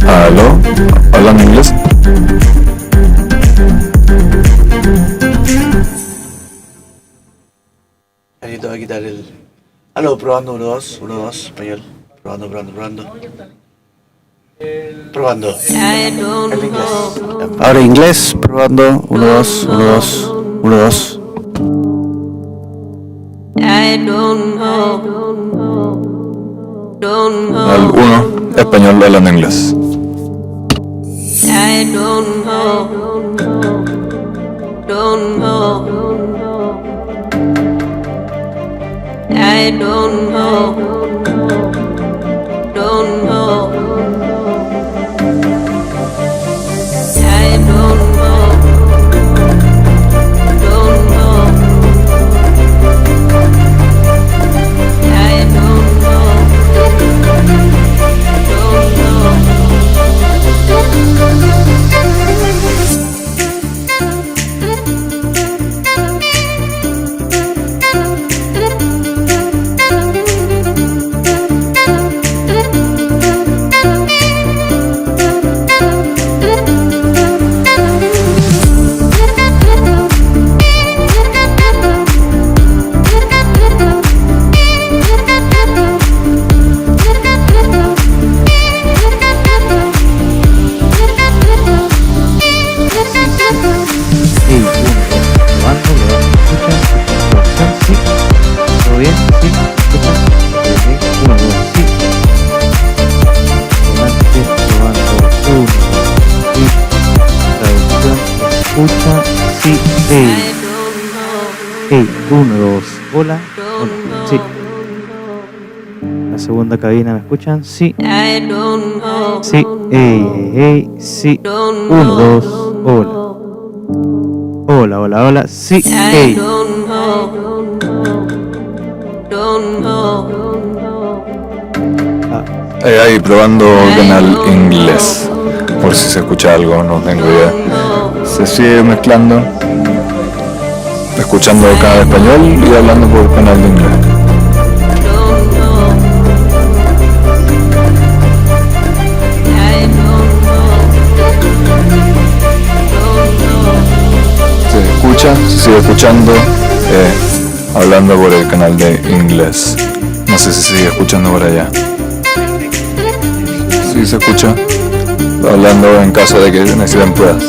¿Aló? ¿Hablan inglés? Necesito quitar el... Aló, probando, 1, 2, 1, 2, español. Probando. Probando. El inglés. Ahora inglés, probando, 1, 2, 1, 2, 1, 2. Al 1, español, hablan inglés. Escucha, sí, hey. Hey, 1, 2, hola, sí. La segunda cabina, ¿me escuchan? Sí. Sí, hey, sí. 1, 2, hola. Hola, sí, hey. Ahí probando canal inglés. Por si se escucha algo, no tengo idea. Se sigue mezclando, escuchando canal español y hablando por canal de inglés. Se sigue escuchando, hablando por el canal de inglés. No sé si se sigue escuchando por allá. Sí se escucha, hablando en caso de que necesiten pruebas.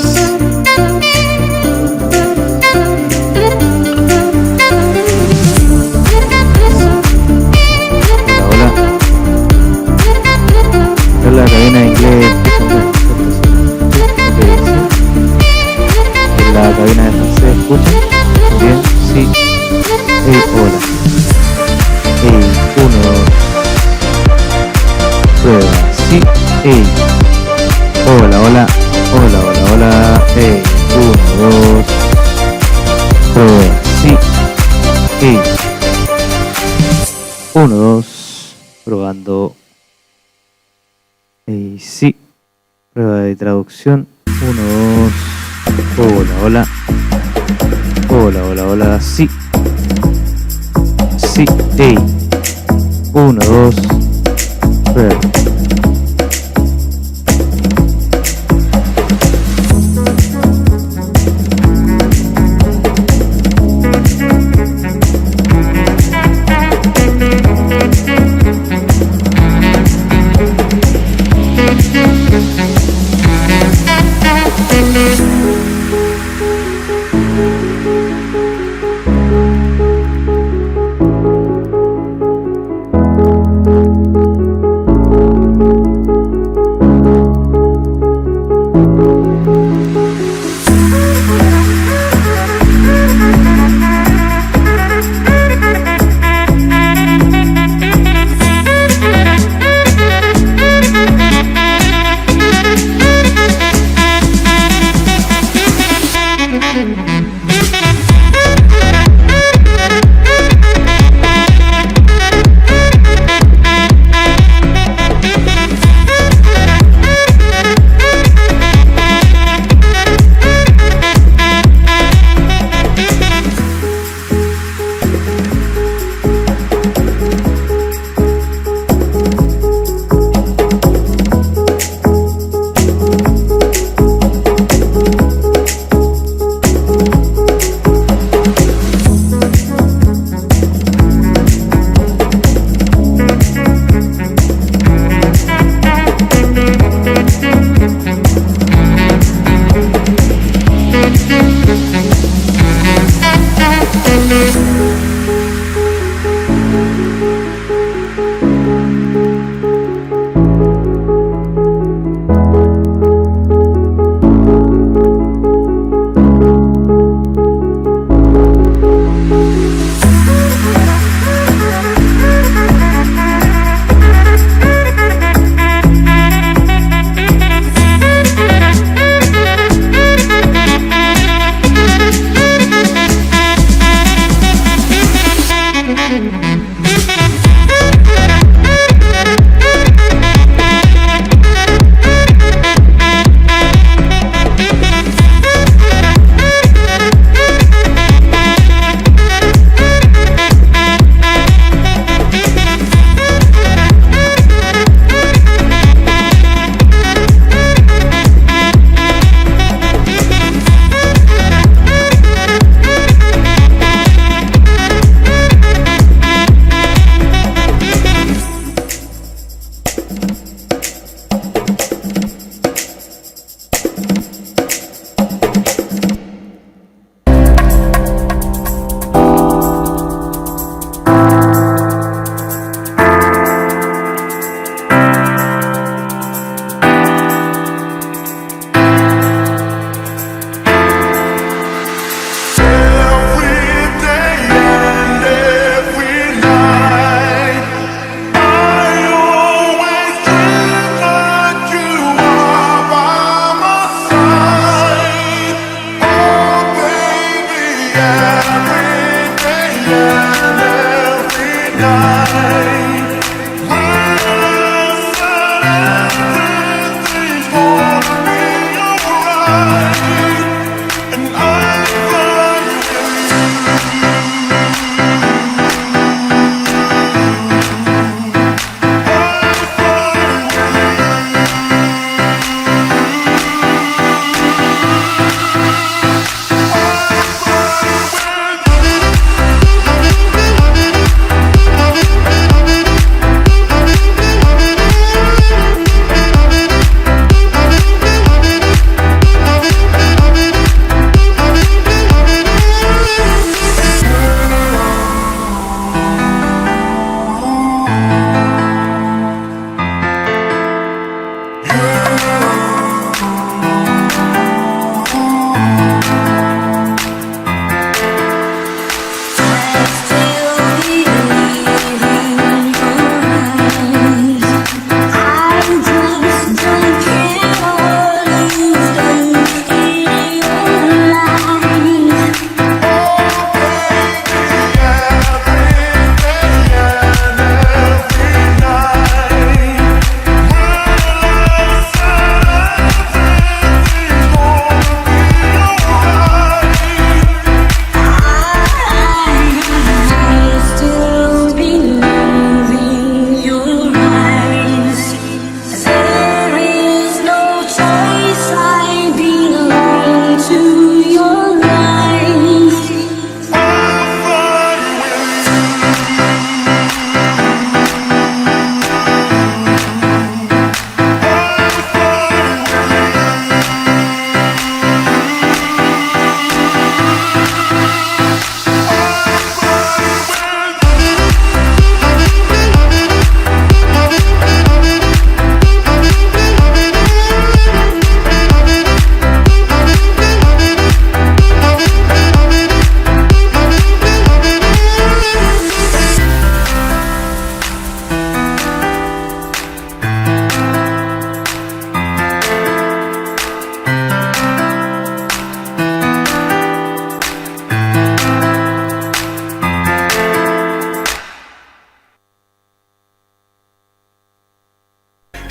La cabina de inglés, la cabina de francés, ¿escuchan? Bien, sí. Hey, hola. Hey, 1, 2. Prueba, sí. Hey. Hola. Hey, 1, 2. Prueba, sí. Hey. 1, 2. Probando. Sí. Prueba de traducción. Uno, dos. Hola, hola. Hola, hola, hola. Sí. Sí, hey. Uno, dos. Tres.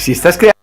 Si estás creando...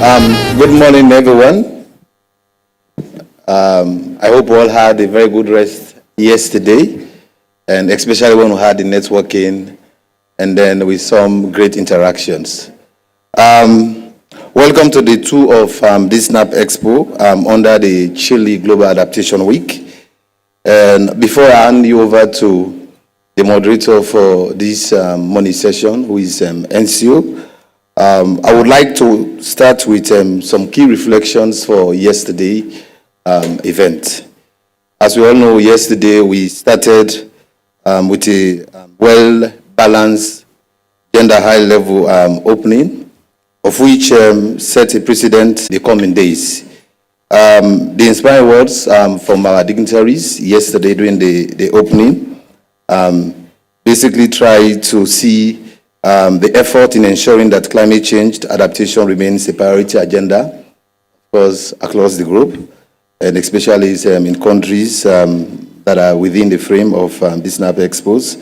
Good morning, everyone. I hope you all had a very good rest yesterday, and especially when we had the networking and then with some great interactions. Welcome to the two of this NAP Expo under the Chile Global Adaptation Week. And before I hand you over to the moderator for this morning session, who is NCO, I would like to start with some key reflections for yesterday event. As we all know, yesterday we started with a well-balanced gender high-level opening, of which set a precedent the coming days. The inspiring words from our dignitaries yesterday during the opening basically tried to see the effort in ensuring that climate change adaptation remains a priority agenda, of course, across the globe, and especially in countries that are within the frame of this NAP Expos,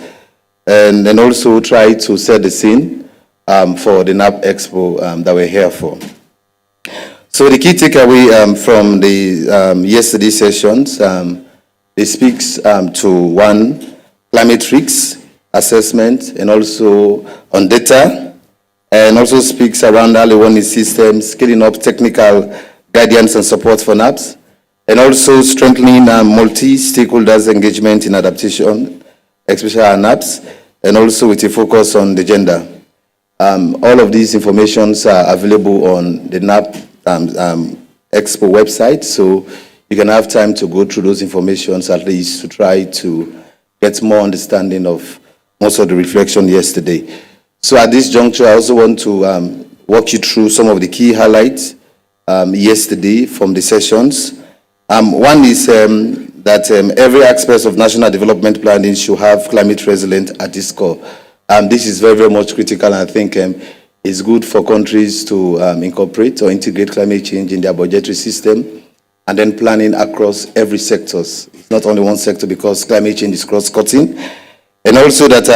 and also try to set the scene for the NAP Expo that we're here for. So the key takeaway from the yesterday sessions, it speaks to one, climate risks assessment, and also on data, and also speaks around early warning systems, scaling up technical guidance and support for NAPs, and also strengthening multi-stakeholders engagement in adaptation, especially our NAPs, and also with a focus on the gender. All of these informations are available on the NAP Expo website, so you can have time to go through those informations at least to try to get more understanding of most of the reflection yesterday. So at this juncture, I also want to walk you through some of the key highlights yesterday from the sessions. One is that every aspect of national development planning should have climate resilient at its core. This is very, very much critical, and I think it's good for countries to incorporate or integrate climate change in their budgetary system and then planning across every sectors. It's not only one sector, because climate change is cross-cutting. And also that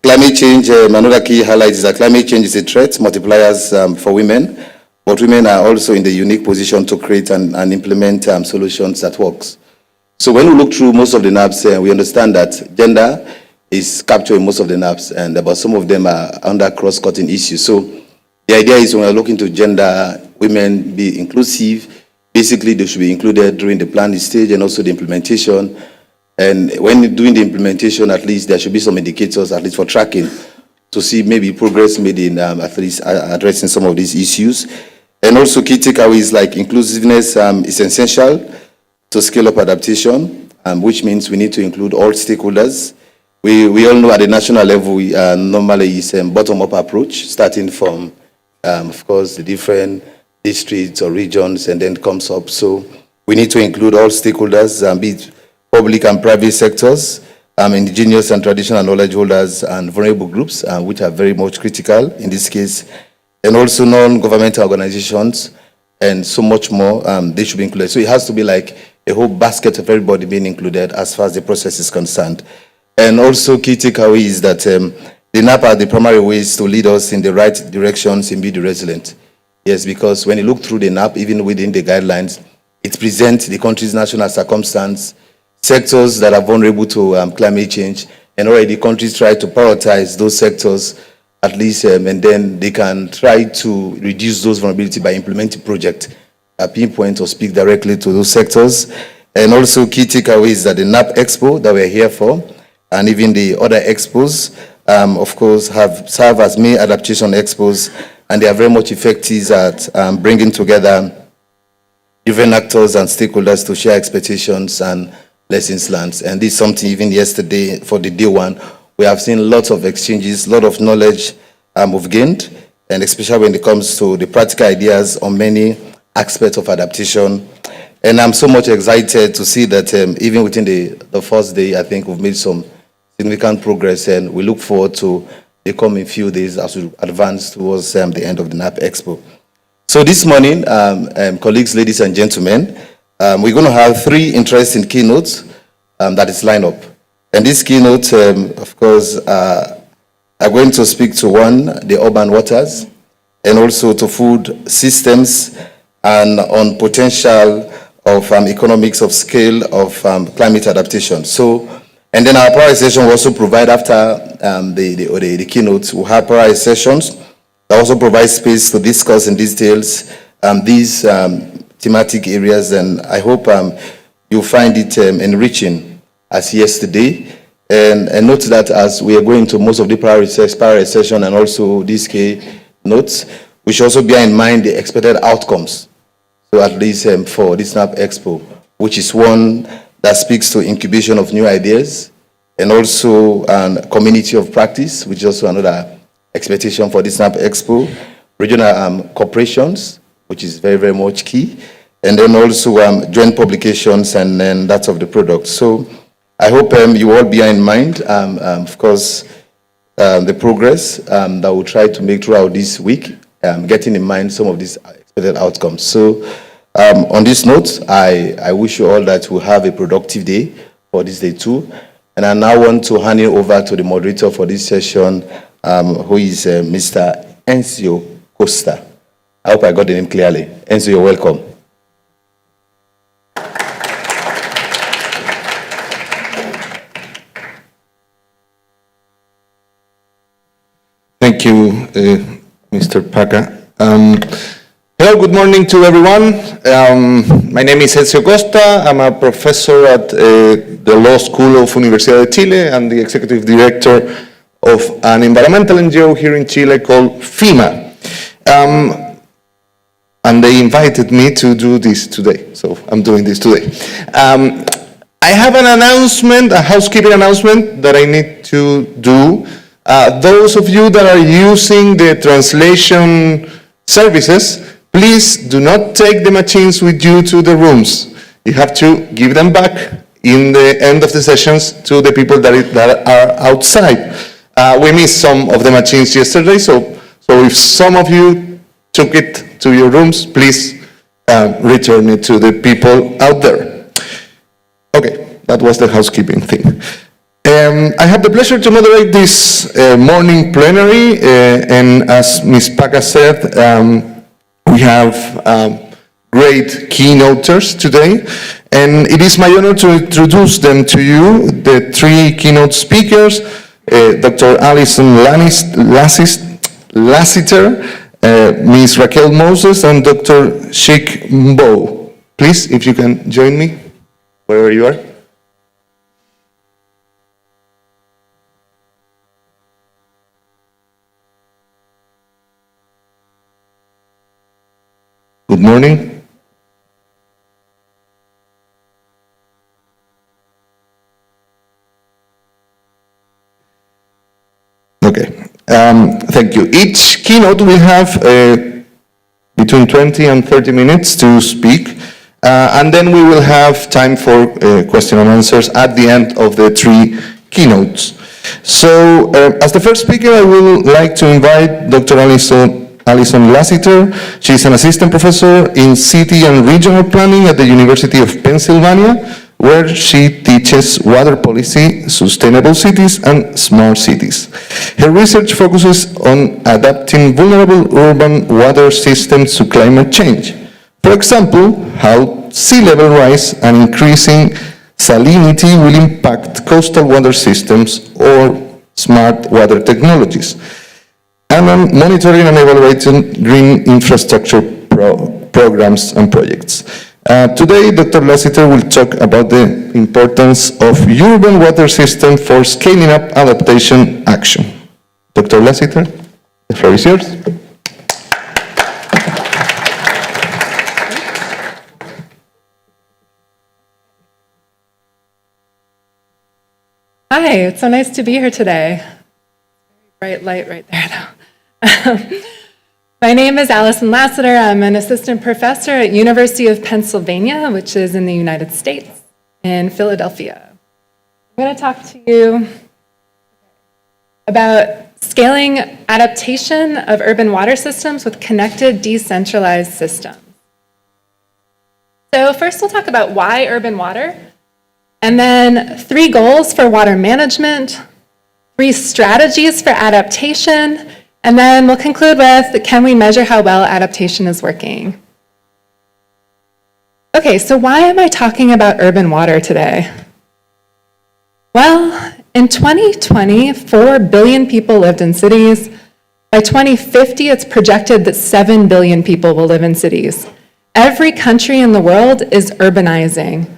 climate change, another key highlight is that climate change is a threat, multipliers for women, but women are also in the unique position to create and implement solutions that works. So when we look through most of the NAPs, we understand that gender is captured in most of the NAPs, but some of them are under cross-cutting issues. So the idea is when we're looking to gender, women be inclusive, basically they should be included during the planning stage and also the implementation. And when doing the implementation, at least there should be some indicators, at least for tracking, to see maybe progress made in at least addressing some of these issues. And also key takeaways like inclusiveness is essential to scale up adaptation, which means we need to include all stakeholders. We all know at the national level, normally it's a bottom-up approach, starting from, of course, the different districts or regions, and then comes up. So we need to include all stakeholders, be it public and private sectors, indigenous and traditional knowledge holders, and vulnerable groups, which are very much critical in this case, and also non-governmental organizations, and so much more, they should be included. So it has to be like a whole basket of everybody being included as far as the process is concerned. And also key takeaway is that the NAP are the primary ways to lead us in the right directions in being resilient. Yes, because when you look through the NAP, even within the guidelines, it presents the country's national circumstance, sectors that are vulnerable to climate change, and already countries try to prioritize those sectors at least, and then they can try to reduce those vulnerability by implementing projects that pinpoint or speak directly to those sectors. And also key takeaways that the NAP Expo that we're here for, and even the other expos, of course, have served as main adaptation expos, and they are very much effective at bringing together different actors and stakeholders to share expectations and lessons learned. And this is something even yesterday for the day one, we have seen lots of exchanges, a lot of knowledge we've gained, and especially when it comes to the practical ideas on many aspects of adaptation. And I'm so much excited to see that even within the first day, I think we've made some significant progress, and we look forward to the coming few days as we advance towards the end of the NAP Expo. So this morning, colleagues, ladies and gentlemen, we're going to have three interesting keynotes that is lined up. And these keynotes, of course, are going to speak to one, the urban waters, and also to food systems and on potential of economics of scale of climate adaptation. So, and then our priority session will also provide after the keynote, we'll have priority sessions that also provide space to discuss in details these thematic areas, and I hope you'll find it enriching as yesterday. And note that as we are going to most of the priority session and also these key notes, we should also bear in mind the expected outcomes. So at least for this SNAP Expo, which is one that speaks to incubation of new ideas and also community of practice, which is also another expectation for this SNAP Expo, regional corporations, which is very, very much key, and then also joint publications and then that of the product. So I hope you all bear in mind, of course, the progress that we'll try to make throughout this week, getting in mind some of these expected outcomes. So on this note, I wish you all that we'll have a productive day for this day too. And I now want to hand it over to the moderator for this session, who is Mr. Enzio Costa. I hope I got the name clearly. Enzio, you're welcome. Thank you, Mr. Paca. Hello, good morning to everyone. My name is Ezio Costa. I'm a professor at the Law School of Universidad de Chile and the executive director of an environmental NGO here in Chile called FEMA. And they invited me to do this today, so I'm doing this today. I have an announcement, a housekeeping announcement that I need to do. Those of you that are using the translation services, please do not take the machines with you to the rooms. You have to give them back in the end of the sessions to the people that are outside. We missed some of the machines yesterday, so if some of you took it to your rooms, please return it to the people out there. Okay, that was the housekeeping thing. I have the pleasure to moderate this morning plenary, and as Ms. Paca said, we have great keynoters today, and it is my honor to introduce them to you, the three keynote speakers, Dr. Alison Lassiter, Ms. Raquel Moses, and Dr. Sheikh Mbow. Please, if you can join me, wherever you are. Good morning. Okay, thank you. Each keynote will have between 20 and 30 minutes to speak, and then we will have time for question and answers at the end of the three keynotes. So, as the first speaker, I would like to invite Dr. Alison Lassiter. She's an assistant professor in city and regional planning at the University of Pennsylvania, where she teaches water policy, sustainable cities, and smart cities. Her research focuses on adapting vulnerable urban water systems to climate change. For example, how sea level rise and increasing salinity will impact coastal water systems or smart water technologies, and on monitoring and evaluating green infrastructure programs and projects. Today, Dr. Lassiter will talk about the importance of urban water system for scaling up adaptation action. Dr. Lassiter, the floor is yours. Hi, it's so nice to be here today. Bright light right there, though. My name is Alison Lassiter. I'm an assistant professor at University of Pennsylvania, which is in the United States, in Philadelphia. I'm going to talk to you about scaling adaptation of urban water systems with connected, decentralized systems. So first we'll talk about why urban water, and then 3 goals for water management, 3 strategies for adaptation, And then we'll conclude with, can we measure how well adaptation is working? Okay, so why am I talking about urban water today? Well, in 2020, 4 billion people lived in cities. By 2050, it's projected that 7 billion people will live in cities. Every country in the world is urbanizing.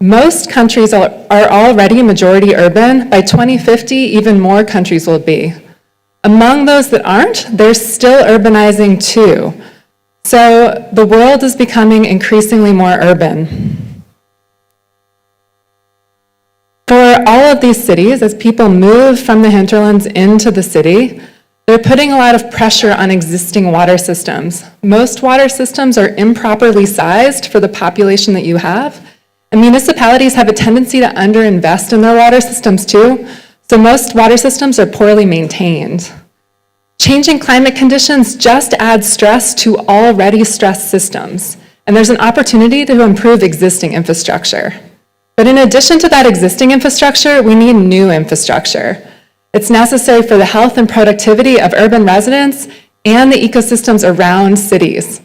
Most countries are already majority urban. By 2050, even more countries will be. Among those that aren't, they're still urbanizing too. So the world is becoming increasingly more urban. For all of these cities, as people move from the hinterlands into the city, they're putting a lot of pressure on existing water systems. Most water systems are improperly sized for the population that you have, and municipalities have a tendency to underinvest in their water systems too, so most water systems are poorly maintained. Changing climate conditions just add stress to already stressed systems, and there's an opportunity to improve existing infrastructure. But in addition to that existing infrastructure, we need new infrastructure. It's necessary for the health and productivity of urban residents and the ecosystems around cities.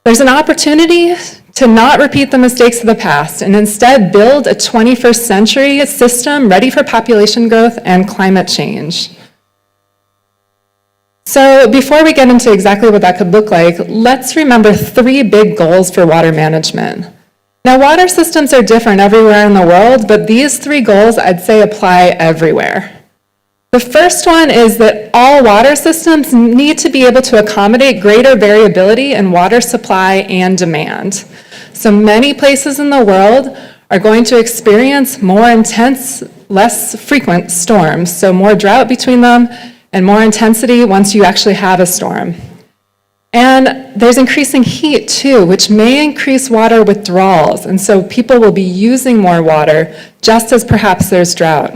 There's an opportunity to not repeat the mistakes of the past and instead build a 21st century system ready for population growth and climate change. So before we get into exactly what that could look like, let's remember 3 big goals for water management. Now, water systems are different everywhere in the world, but these 3 goals I'd say apply everywhere. The first one is that all water systems need to be able to accommodate greater variability in water supply and demand. So many places in the world are going to experience more intense, less frequent storms, so more drought between them and more intensity once you actually have a storm. And there's increasing heat too, which may increase water withdrawals, and so people will be using more water just as perhaps there's drought.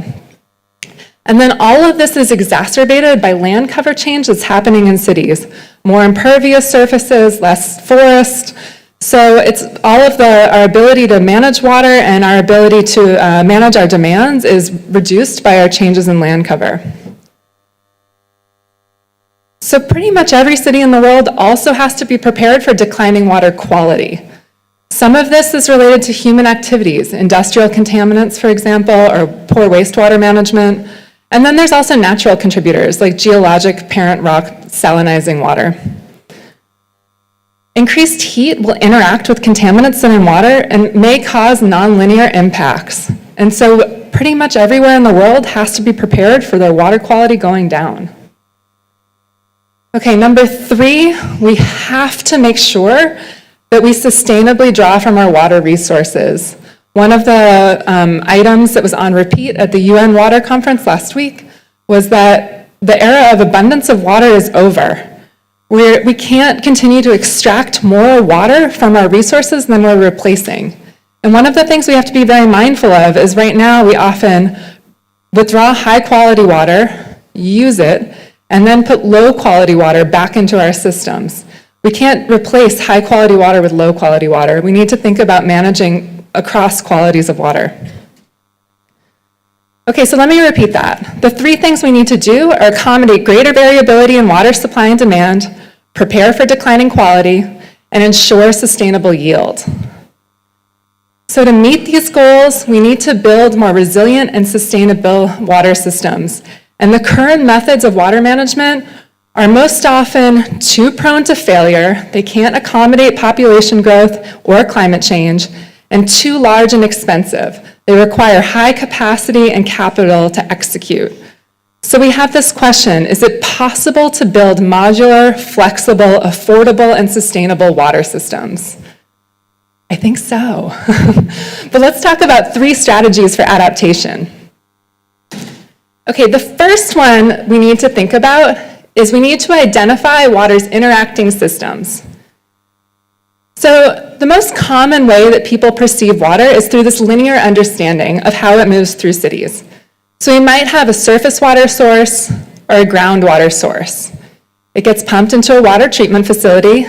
And then all of this is exacerbated by land cover change that's happening in cities. More impervious surfaces, less forest. So it's all of our ability to manage water and our ability to manage our demands is reduced by our changes in land cover. So pretty much every city in the world also has to be prepared for declining water quality. Some of this is related to human activities, industrial contaminants, for example, or poor wastewater management. And then there's also natural contributors like geologic parent rock salinizing water. Increased heat will interact with contaminants in water and may cause nonlinear impacts. And so pretty much everywhere in the world has to be prepared for their water quality going down. Okay, number 3, we have to make sure that we sustainably draw from our water resources. One of the items that was on repeat at the UN Water Conference last week was that the era of abundance of water is over. We can't continue to extract more water from our resources than we're replacing. And one of the things we have to be very mindful of is right now we often withdraw high quality water, use it, and then put low quality water back into our systems. We can't replace high quality water with low quality water. We need to think about managing across qualities of water. Okay, so let me repeat that. The 3 things we need to do are accommodate greater variability in water supply and demand, prepare for declining quality, and ensure sustainable yield. So to meet these goals, we need to build more resilient and sustainable water systems. And the current methods of water management are most often too prone to failure, they can't accommodate population growth or climate change, and too large and expensive. They require high capacity and capital to execute. So we have this question, is it possible to build modular, flexible, affordable, and sustainable water systems? I think so. But let's talk about 3 strategies for adaptation. Okay, the first one we need to think about is we need to identify water's interacting systems. So the most common way that people perceive water is through this linear understanding of how it moves through cities. So we might have a surface water source or a groundwater source. It gets pumped into a water treatment facility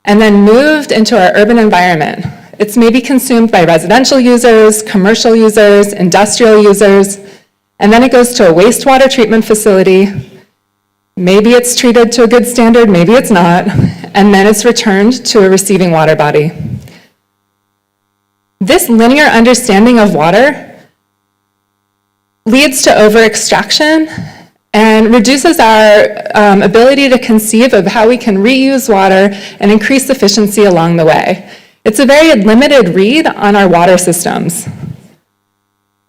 and then moved into our urban environment. It's maybe consumed by residential users, commercial users, industrial users, and then it goes to a wastewater treatment facility, Maybe it's treated to a good standard, maybe it's not, and then it's returned to a receiving water body. This linear understanding of water leads to over-extraction and reduces our ability to conceive of how we can reuse water and increase efficiency along the way. It's a very limited read on our water systems.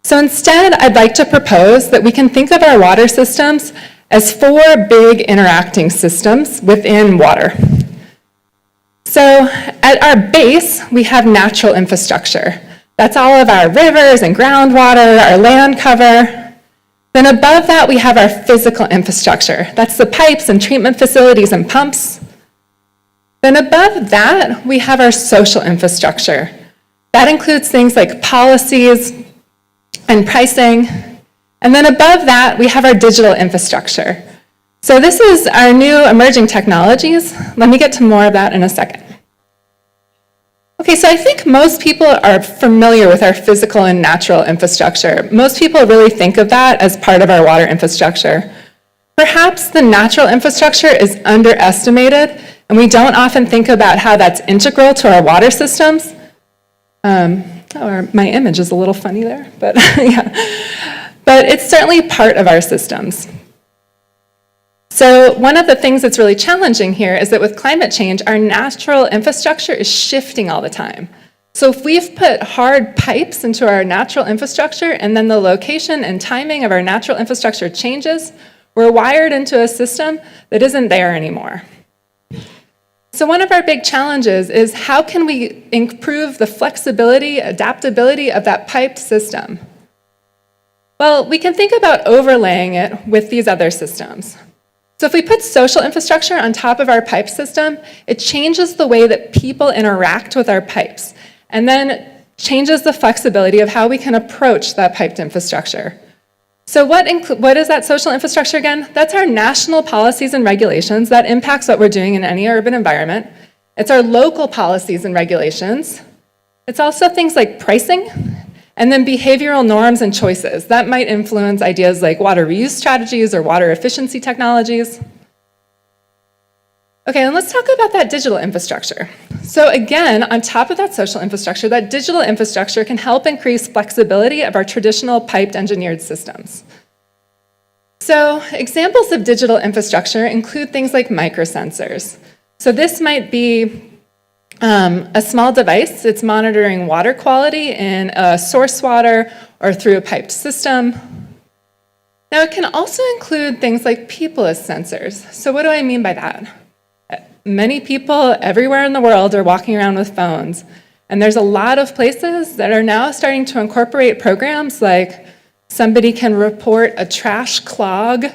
So instead, I'd like to propose that we can think of our water systems as 4 big interacting systems within water. So at our base, we have natural infrastructure. That's all of our rivers and groundwater, our land cover. Then above that, we have our physical infrastructure. That's the pipes and treatment facilities and pumps. Then above that, we have our social infrastructure. That includes things like policies and pricing. And then above that, we have our digital infrastructure. So this is our new emerging technologies. Let me get to more of that in a second. Okay, so I think most people are familiar with our physical and natural infrastructure. Most people really think of that as part of our water infrastructure. Perhaps the natural infrastructure is underestimated, and we don't often think about how that's integral to our water systems. My image is a little funny there, but yeah. But it's certainly part of our systems. So one of the things that's really challenging here is that with climate change, our natural infrastructure is shifting all the time. So if we've put hard pipes into our natural infrastructure and then the location and timing of our natural infrastructure changes, we're wired into a system that isn't there anymore. So one of our big challenges is how can we improve the flexibility, adaptability of that piped system? Well, we can think about overlaying it with these other systems. So if we put social infrastructure on top of our pipe system, it changes the way that people interact with our pipes, and then changes the flexibility of how we can approach that piped infrastructure. So what is that social infrastructure again? That's our national policies and regulations that impacts what we're doing in any urban environment. It's our local policies and regulations. It's also things like pricing, and then behavioral norms and choices. That might influence ideas like water reuse strategies or water efficiency technologies. Okay, and let's talk about that digital infrastructure. So again, on top of that social infrastructure, that digital infrastructure can help increase flexibility of our traditional piped engineered systems. So examples of digital infrastructure include things like microsensors. So this might be a small device. It's monitoring water quality in a source water or through a piped system. Now, it can also include things like people as sensors. So what do I mean by that? Many people everywhere in the world are walking around with phones, and there's a lot of places that are now starting to incorporate programs like somebody can report a trash clog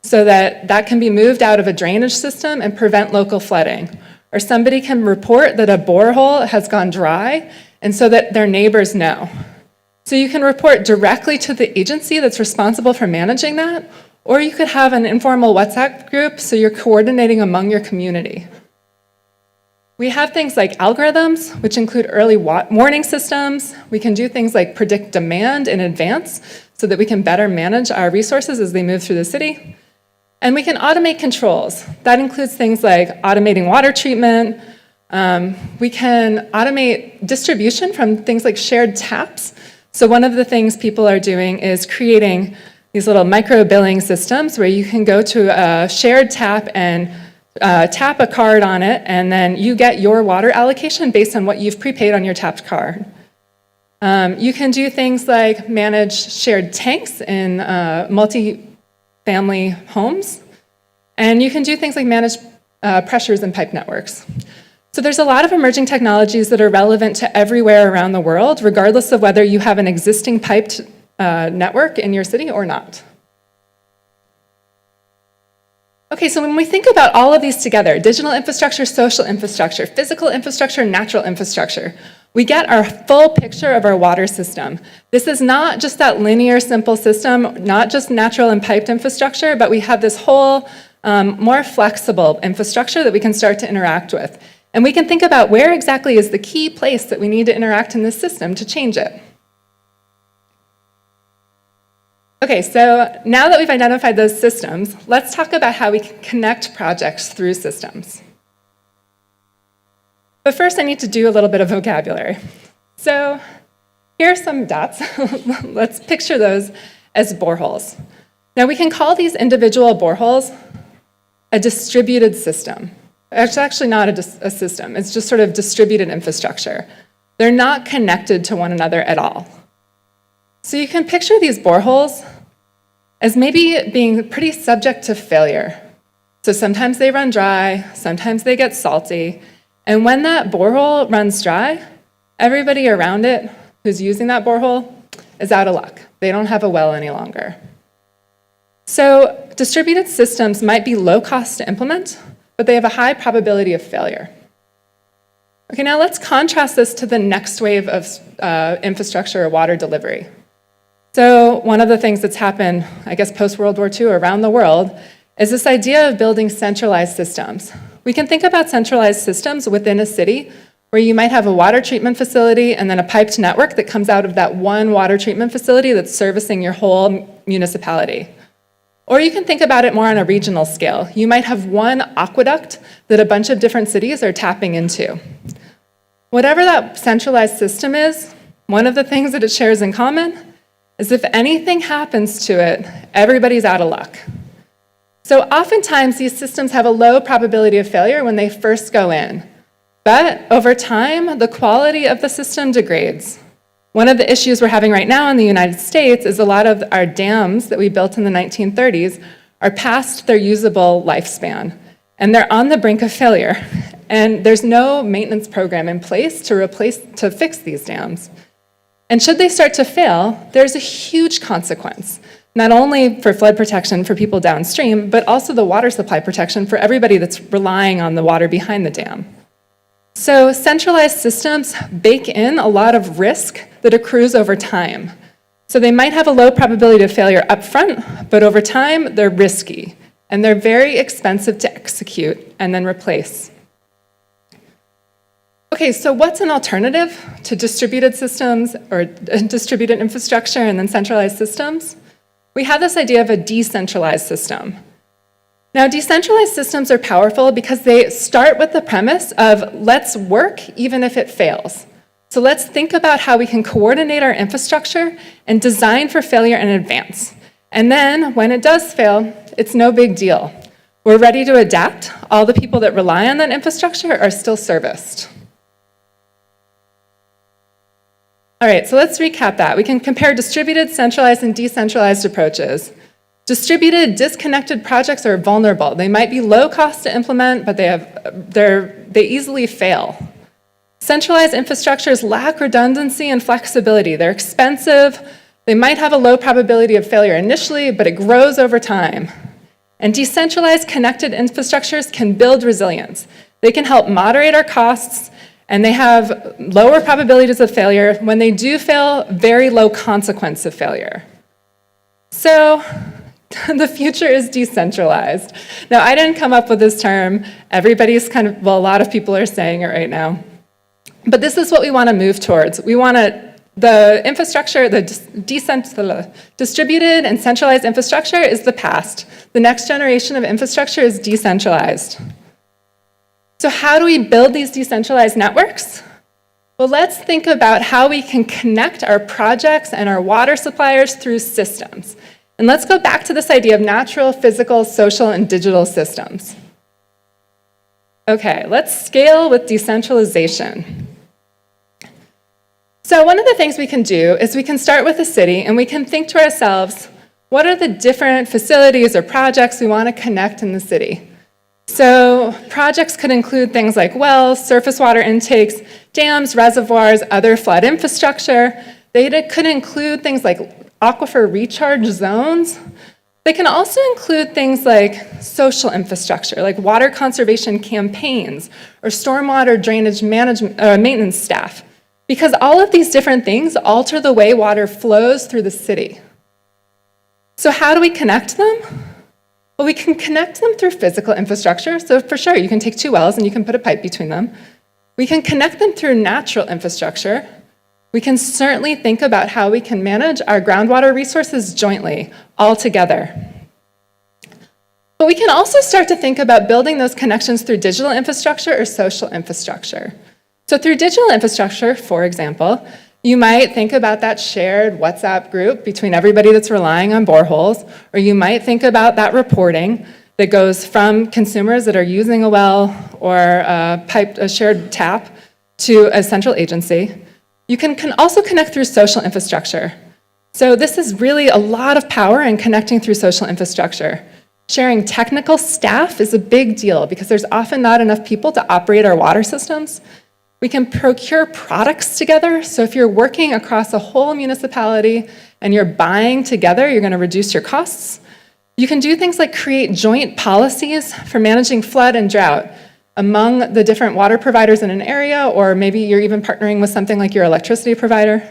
so that that can be moved out of a drainage system and prevent local flooding. Or somebody can report that a borehole has gone dry, and so that their neighbors know. So you can report directly to the agency that's responsible for managing that, or you could have an informal WhatsApp group so you're coordinating among your community. We have things like algorithms, which include early warning systems. We can do things like predict demand in advance so that we can better manage our resources as they move through the city. And we can automate controls. That includes things like automating water treatment. We can automate distribution from things like shared taps. So one of the things people are doing is creating these little micro billing systems where you can go to a shared tap and tap a card on it, and then you get your water allocation based on what you've prepaid on your tapped card. You can do things like manage shared tanks in multi-family homes, and you can do things like manage pressures in pipe networks. So there's a lot of emerging technologies that are relevant to everywhere around the world, regardless of whether you have an existing piped network in your city or not. Okay, so when we think about all of these together, digital infrastructure, social infrastructure, physical infrastructure, natural infrastructure, we get our full picture of our water system. This is not just that linear, simple system, not just natural and piped infrastructure, but we have this whole more flexible infrastructure that we can start to interact with. And we can think about where exactly is the key place that we need to interact in this system to change it. Okay, so now that we've identified those systems, let's talk about how we can connect projects through systems. But first, I need to do a little bit of vocabulary. So here are some dots. Let's picture those as boreholes. Now, we can call these individual boreholes a distributed system. It's actually not a system. It's just sort of distributed infrastructure. They're not connected to one another at all. So you can picture these boreholes as maybe being pretty subject to failure. So sometimes they run dry, sometimes they get salty, and when that borehole runs dry, everybody around it who's using that borehole is out of luck. They don't have a well any longer. So distributed systems might be low cost to implement, but they have a high probability of failure. Okay, now let's contrast this to the next wave of infrastructure or water delivery. So one of the things that's happened, I guess, post-World War II around the world is this idea of building centralized systems. We can think about centralized systems within a city where you might have a water treatment facility and then a piped network that comes out of that one water treatment facility that's servicing your whole municipality. Or you can think about it more on a regional scale. You might have one aqueduct that a bunch of different cities are tapping into. Whatever that centralized system is, one of the things that it shares in common is if anything happens to it, everybody's out of luck. So oftentimes these systems have a low probability of failure when they first go in. But over time, the quality of the system degrades. One of the issues we're having right now in the United States is a lot of our dams that we built in the 1930s are past their usable lifespan, and they're on the brink of failure. And there's no maintenance program in place to fix these dams. And should they start to fail, there's a huge consequence, not only for flood protection for people downstream, but also the water supply protection for everybody that's relying on the water behind the dam. So centralized systems bake in a lot of risk that accrues over time. So they might have a low probability of failure up front, but over time, they're risky, and they're very expensive to execute and then replace. Okay, so what's an alternative to distributed systems or distributed infrastructure and then centralized systems? We have this idea of a decentralized system. Now, decentralized systems are powerful because they start with the premise of let's work even if it fails. So let's think about how we can coordinate our infrastructure and design for failure in advance. And then when it does fail, it's no big deal. We're ready to adapt. All the people that rely on that infrastructure are still serviced. All right, so let's recap that. We can compare distributed, centralized, and decentralized approaches. Distributed, disconnected projects are vulnerable. They might be low cost to implement, but they easily fail. Centralized infrastructures lack redundancy and flexibility. They're expensive. They might have a low probability of failure initially, but it grows over time. And decentralized connected infrastructures can build resilience. They can help moderate our costs, and they have lower probabilities of failure. When they do fail, very low consequence of failure. So the future is decentralized. Now, I didn't come up with this term. Everybody's a lot of people are saying it right now. But this is what we want to move towards. We want the infrastructure, the distributed and centralized infrastructure is the past. The next generation of infrastructure is decentralized. So how do we build these decentralized networks? Well, let's think about how we can connect our projects and our water suppliers through systems. And let's go back to this idea of natural, physical, social, and digital systems. Okay, let's scale with decentralization. So one of the things we can do is we can start with a city and we can think to ourselves, what are the different facilities or projects we want to connect in the city? So projects could include things like wells, surface water intakes, dams, reservoirs, other flood infrastructure. They could include things like aquifer recharge zones. They can also include things like social infrastructure, like water conservation campaigns or stormwater drainage maintenance staff, because all of these different things alter the way water flows through the city. So how do we connect them? Well, we can connect them through physical infrastructure. So for sure, you can take two wells and you can put a pipe between them. We can connect them through natural infrastructure. We can certainly think about how we can manage our groundwater resources jointly, all together. But we can also start to think about building those connections through digital infrastructure or social infrastructure. So through digital infrastructure, for example, you might think about that shared WhatsApp group between everybody that's relying on boreholes, or you might think about that reporting that goes from consumers that are using a well or a shared tap to a central agency. You can also connect through social infrastructure. So this is really a lot of power in connecting through social infrastructure. Sharing technical staff is a big deal because there's often not enough people to operate our water systems. We can procure products together. So if you're working across a whole municipality and you're buying together, you're going to reduce your costs. You can do things like create joint policies for managing flood and drought among the different water providers in an area, or maybe you're even partnering with something like your electricity provider.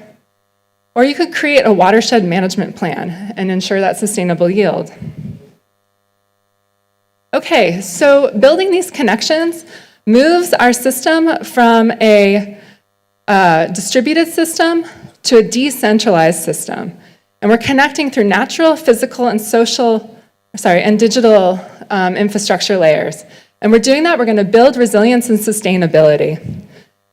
Or you could create a watershed management plan and ensure that sustainable yield. Okay, so building these connections moves our system from a distributed system to a decentralized system. And we're connecting through natural, physical, and digital infrastructure layers. And we're doing that, we're going to build resilience and sustainability.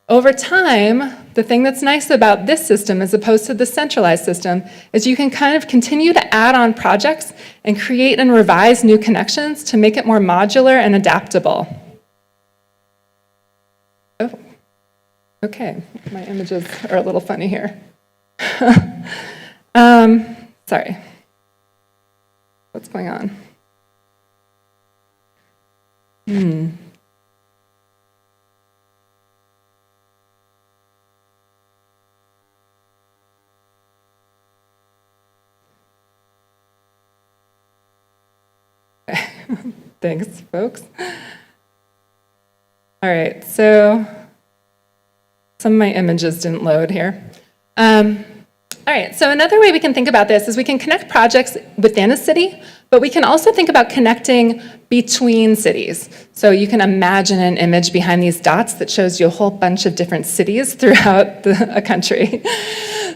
Over time, the thing that's nice about this system as opposed to the centralized system is you can kind of continue to add on projects and create and revise new connections to make it more modular and adaptable. Oh, okay, my images are a little funny here. Sorry. What's going on? Thanks, folks. All right, so some of my images didn't load here. All right, so another way we can think about this is we can connect projects within a city, but we can also think about connecting between cities. So you can imagine an image behind these dots that shows you a whole bunch of different cities throughout a country.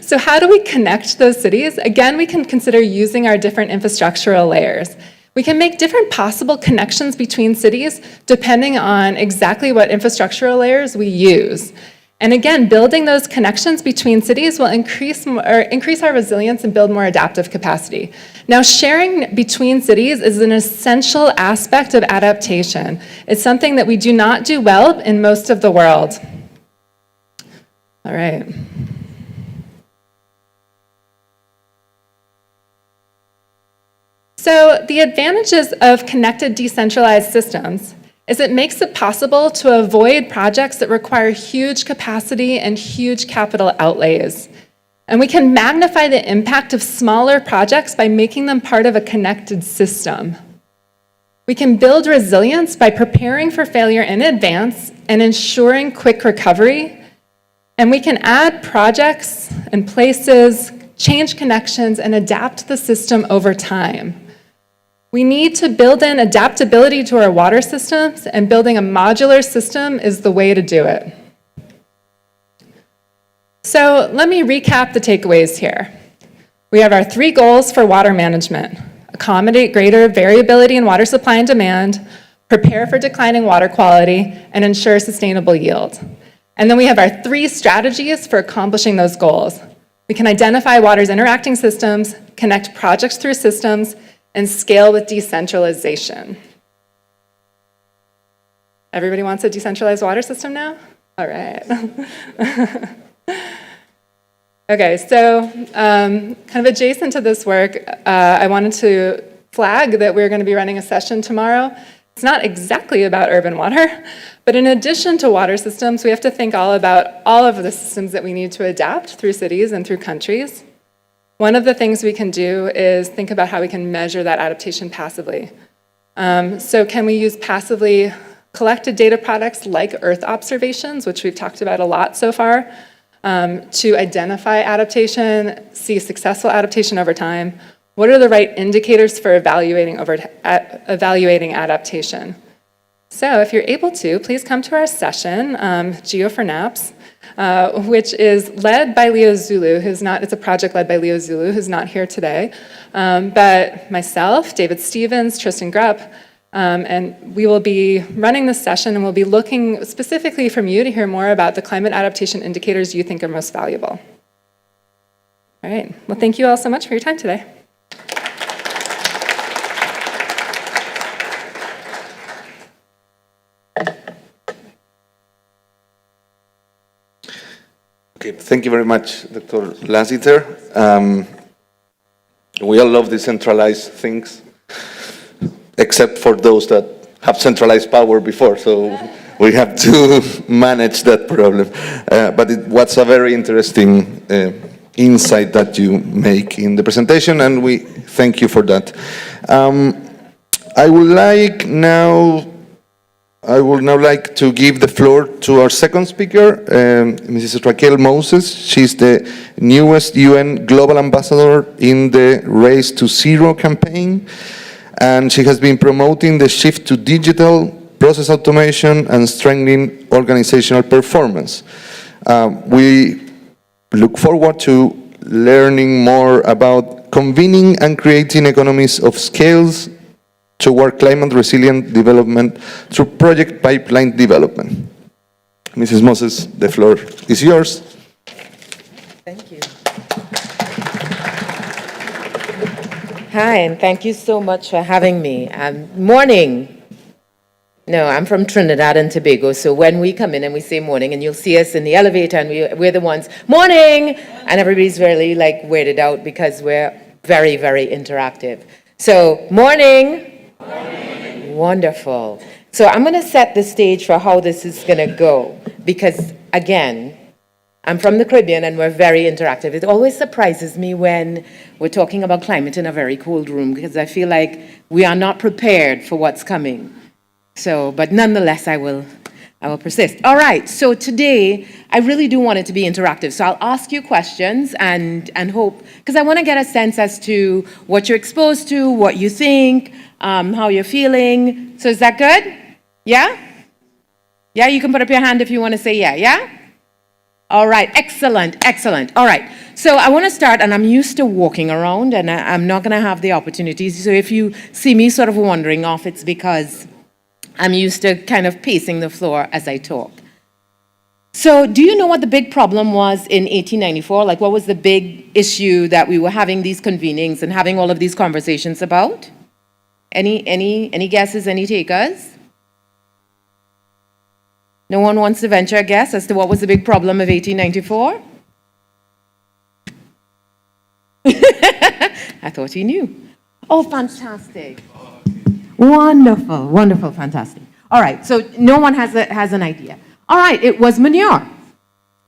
So how do we connect those cities? Again, we can consider using our different infrastructural layers. We can make different possible connections between cities depending on exactly what infrastructural layers we use. And again, building those connections between cities will increase our resilience and build more adaptive capacity. Now, sharing between cities is an essential aspect of adaptation. It's something that we do not do well in most of the world. All right. So the advantages of connected decentralized systems is it makes it possible to avoid projects that require huge capacity and huge capital outlays. And we can magnify the impact of smaller projects by making them part of a connected system. We can build resilience by preparing for failure in advance and ensuring quick recovery. And we can add projects and places, change connections, and adapt the system over time. We need to build in adaptability to our water systems, and building a modular system is the way to do it. So let me recap the takeaways here. We have our 3 goals for water management: accommodate greater variability in water supply and demand, prepare for declining water quality, and ensure sustainable yield. And then we have our 3 strategies for accomplishing those goals. We can identify water's interacting systems, connect projects through systems, and scale with decentralization. Everybody wants a decentralized water system now? All right. Okay, so kind of adjacent to this work, I wanted to flag that we're going to be running a session tomorrow. It's not exactly about urban water, but in addition to water systems, we have to think all about all of the systems that we need to adapt through cities and through countries. One of the things we can do is think about how we can measure that adaptation passively. So can we use passively collected data products like Earth observations, which we've talked about a lot so far, to identify adaptation, see successful adaptation over time? What are the right indicators for evaluating adaptation? So if you're able to, please come to our session, Geo for Naps. which is led by Leo Zulu, it's a project led by Leo Zulu, who's not here today, but myself, David Stevens, Tristan Grupp, and we will be running this session, and we'll be looking specifically from you to hear more about the climate adaptation indicators you think are most valuable. All right, well, thank you all so much for your time today. Okay, thank you very much, Dr. Lassiter. We all love decentralized things, except for those that have centralized power before, so we have to manage that problem. But it was a very interesting insight that you make in the presentation, and we thank you for that. I would now like to give the floor to our second speaker, Mrs. Raquel Moses. She's the newest UN Global Ambassador in the Race to Zero campaign, and she has been promoting the shift to digital, process automation, and strengthening organizational performance. We look forward to learning more about convening and creating economies of scales toward climate resilient development through project pipeline development. Mrs. Moses, the floor is yours. Thank you. Hi, and thank you so much for having me. Morning. No, I'm from Trinidad and Tobago, so when we come in and we say morning, and you'll see us in the elevator, and we're the ones, morning! And everybody's really like weirded out because we're very, very interactive. So, morning. Wonderful. So I'm going to set the stage for how this is going to go because, again, I'm from the Caribbean and we're very interactive. It always surprises me when we're talking about climate in a very cold room because I feel like we are not prepared for what's coming. So, but nonetheless, I will persist. All right, so today, I really do want it to be interactive. So I'll ask you questions and hope, because I want to get a sense as to what you're exposed to, what you think, how you're feeling. So is that good? Yeah? Yeah, you can put up your hand if you want to say yeah, yeah? All right, excellent, excellent. All right, so I want to start, and I'm used to walking around, and I'm not going to have the opportunities. So if you see me sort of wandering off, it's because I'm used to kind of pacing the floor as I talk. So do you know what the big problem was in 1894? Like, what was the big issue that we were having these convenings and having all of these conversations about? Any guesses, any takers? No one wants to venture a guess as to what was the big problem of 1894? I thought he knew. Oh, fantastic. Wonderful, wonderful, fantastic. All right, so no one has an idea. All right, it was manure.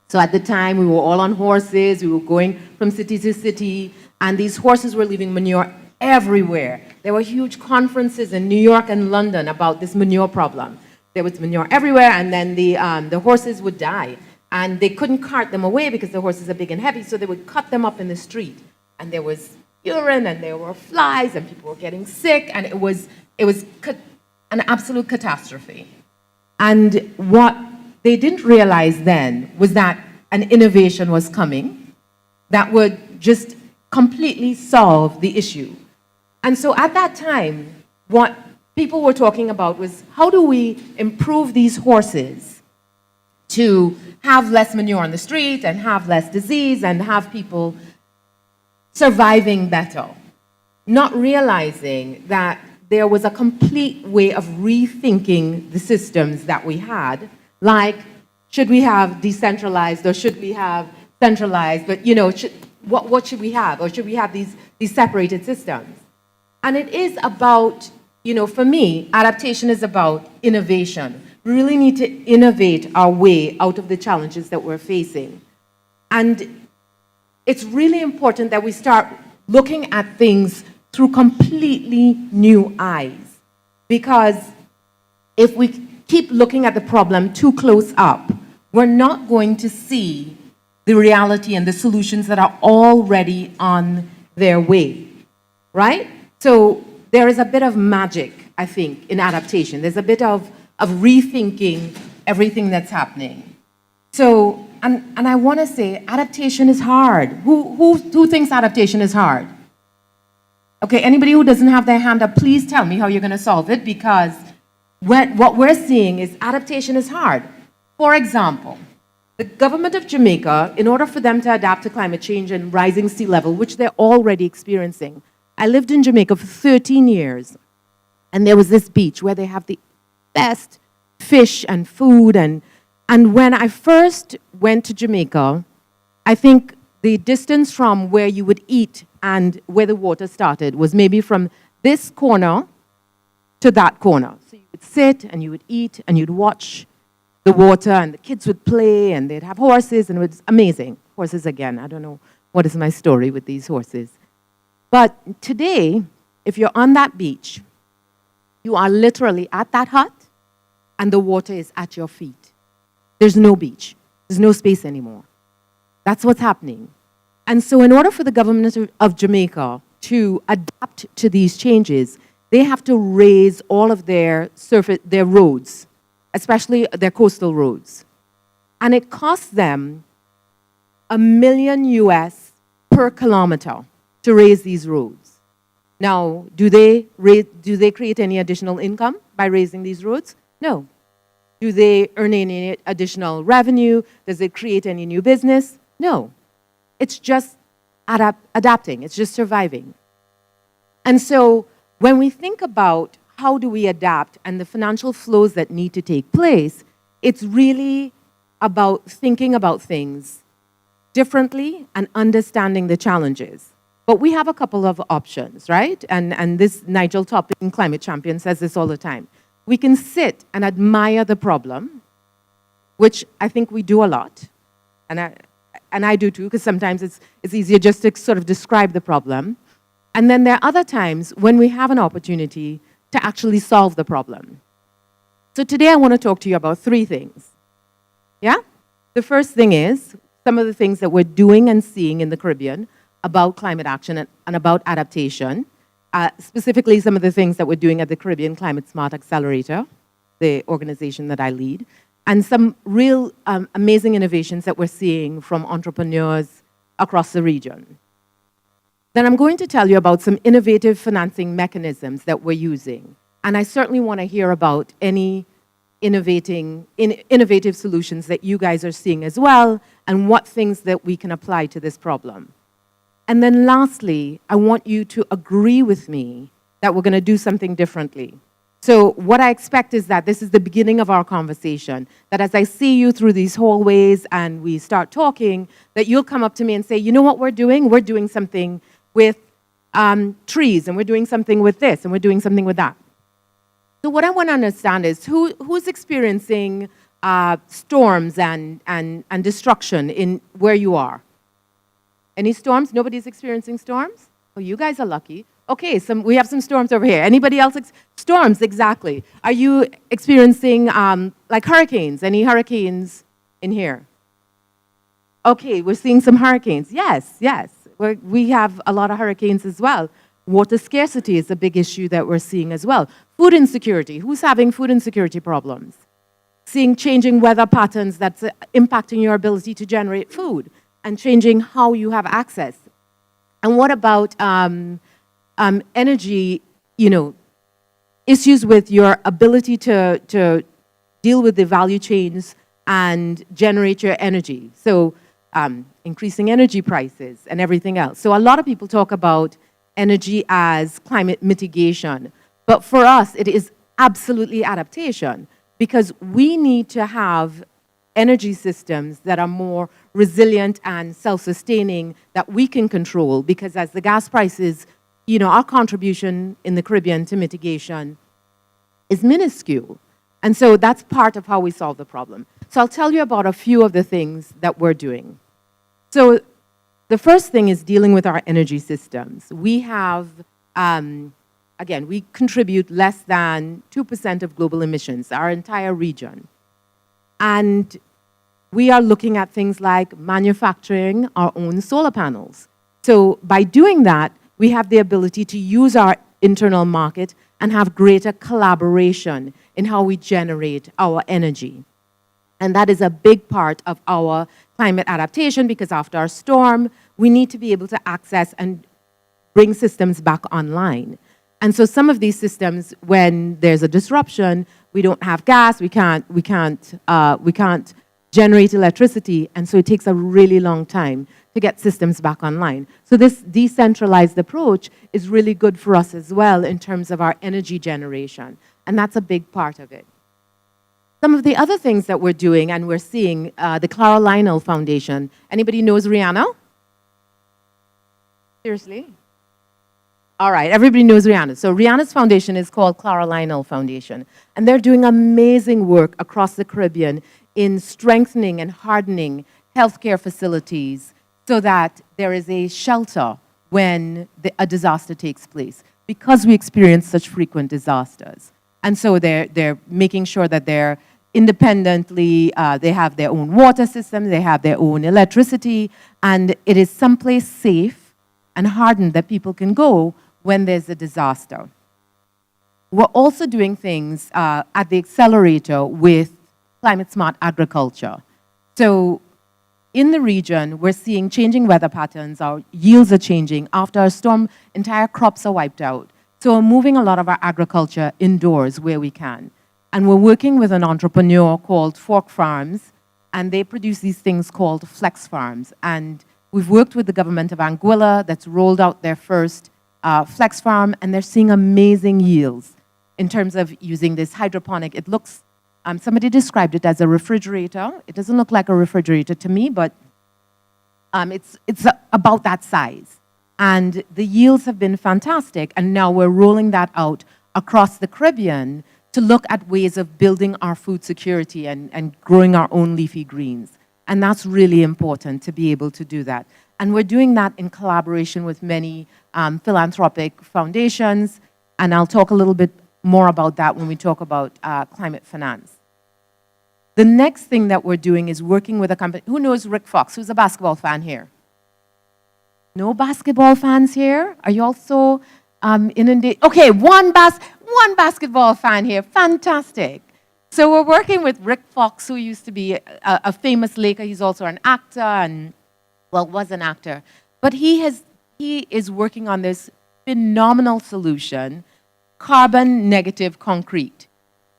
So at the time, we were all on horses. We were going from city to city, and these horses were leaving manure everywhere. There were huge conferences in New York and London about this manure problem. There was manure everywhere, and then the horses would die. And they couldn't cart them away because the horses are big and heavy, so they would cut them up in the street. And there was urine, and there were flies, and people were getting sick, and it was an absolute catastrophe. And what they didn't realize then was that an innovation was coming that would just completely solve the issue. And so at that time, what people were talking about was how do we improve these horses to have less manure on the street and have less disease and have people surviving better, not realizing that there was a complete way of rethinking the systems that we had, like should we have decentralized or should we have centralized, but what should we have, or should we have these separated systems? And it is about, for me, adaptation is about innovation. We really need to innovate our way out of the challenges that we're facing. And it's really important that we start looking at things through completely new eyes. Because if we keep looking at the problem too close up, we're not going to see the reality and the solutions that are already on their way, right? So there is a bit of magic, I think, in adaptation. There's a bit of rethinking everything that's happening. So and I want to say adaptation is hard. Who thinks adaptation is hard? Okay, anybody who doesn't have their hand up, please tell me how you're going to solve it, because what we're seeing is adaptation is hard. For example, the government of Jamaica, in order for them to adapt to climate change and rising sea level, which they're already experiencing. I lived in Jamaica for 13 years, and there was this beach where they have the best fish and food. And when I first went to Jamaica, I think the distance from where you would eat and where the water started was maybe from this corner to that corner. So you would sit and you would eat and you'd watch the water, and the kids would play, and they'd have horses, and it was amazing. Horses again, I don't know what is my story with these horses. But today, if you're on that beach, you are literally at that hut, and the water is at your feet. There's no beach. There's no space anymore. That's what's happening. And so in order for the government of Jamaica to adapt to these changes, they have to raise all of their roads, especially their coastal roads. And it costs them $1 million US per kilometer to raise these roads. Now, do they create any additional income by raising these roads? No. Do they earn any additional revenue? Does it create any new business? No. It's just adapting. It's just surviving. And so when we think about how do we adapt and the financial flows that need to take place, it's really about thinking about things differently and understanding the challenges. But we have a couple of options, right? And this Nigel Topping, Climate Champion, says this all the time. We can sit and admire the problem, which I think we do a lot. And I do too, because sometimes it's easier just to sort of describe the problem. And then there are other times when we have an opportunity to actually solve the problem. So today I want to talk to you about 3 things. Yeah? The first thing is some of the things that we're doing and seeing in the Caribbean about climate action and about adaptation, specifically some of the things that we're doing at the Caribbean Climate Smart Accelerator, the organization that I lead, and some real amazing innovations that we're seeing from entrepreneurs across the region. Then I'm going to tell you about some innovative financing mechanisms that we're using. And I certainly want to hear about any innovative solutions that you guys are seeing as well, and what things that we can apply to this problem. And then lastly, I want you to agree with me that we're going to do something differently. So what I expect is that this is the beginning of our conversation, that as I see you through these hallways and we start talking, that you'll come up to me and say, you know what we're doing? We're doing something with trees, and we're doing something with this, and we're doing something with that. So what I want to understand is who's experiencing storms and destruction in where you are? Any storms? Nobody's experiencing storms? Oh, you guys are lucky. Okay, we have some storms over here. Anybody else? Storms, exactly. Are you experiencing like hurricanes? Any hurricanes in here? Okay, we're seeing some hurricanes. Yes. We have a lot of hurricanes as well. Water scarcity is a big issue that we're seeing as well. Food insecurity. Who's having food insecurity problems? Seeing changing weather patterns that's impacting your ability to generate food and changing how you have access. And what about energy, issues with your ability to deal with the value chains and generate your energy? So increasing energy prices and everything else. So a lot of people talk about energy as climate mitigation. But for us, it is absolutely adaptation, because we need to have energy systems that are more resilient and self-sustaining, that we can control, because as the gas prices, our contribution in the Caribbean to mitigation is minuscule. And so that's part of how we solve the problem. So I'll tell you about a few of the things that we're doing. So the first thing is dealing with our energy systems. We have, again, we contribute less than 2% of global emissions, our entire region. And we are looking at things like manufacturing our own solar panels. So by doing that, we have the ability to use our internal market and have greater collaboration in how we generate our energy. And that is a big part of our climate adaptation, because after a storm, we need to be able to access and bring systems back online. And so some of these systems, when there's a disruption, we don't have gas, we can't generate electricity, and so it takes a really long time to get systems back online. So this decentralized approach is really good for us as well in terms of our energy generation, and that's a big part of it. Some of the other things that we're doing and we're seeing, the Clara Lionel Foundation. Anybody knows Rihanna? Seriously? All right, everybody knows Rihanna. So Rihanna's foundation is called Clara Lionel Foundation, and they're doing amazing work across the Caribbean in strengthening and hardening healthcare facilities so that there is a shelter when a disaster takes place, because we experience such frequent disasters. And so they're making sure that they're independently, they have their own water system, they have their own electricity, and it is someplace safe and hardened that people can go when there's a disaster. We're also doing things at the accelerator with climate smart agriculture. So in the region, we're seeing changing weather patterns, our yields are changing. After a storm, entire crops are wiped out. So we're moving a lot of our agriculture indoors where we can. And we're working with an entrepreneur called Fork Farms, and they produce these things called flex farms. And we've worked with the government of Anguilla that's rolled out their first flex farm, and they're seeing amazing yields in terms of using this hydroponic. It looks, somebody described it as a refrigerator. It doesn't look like a refrigerator to me, but it's about that size. And the yields have been fantastic, and now we're rolling that out across the Caribbean to look at ways of building our food security and growing our own leafy greens. And that's really important to be able to do that. And we're doing that in collaboration with many philanthropic foundations, and I'll talk a little bit more about that when we talk about climate finance. The next thing that we're doing is working with a company. Who knows Rick Fox? Who's a basketball fan here? No basketball fans here? Are you also inundated? Okay, one basketball fan here. Fantastic. So we're working with Rick Fox, who used to be a famous Laker. He's also an actor and, well, was an actor. But he is working on this phenomenal solution, carbon negative concrete.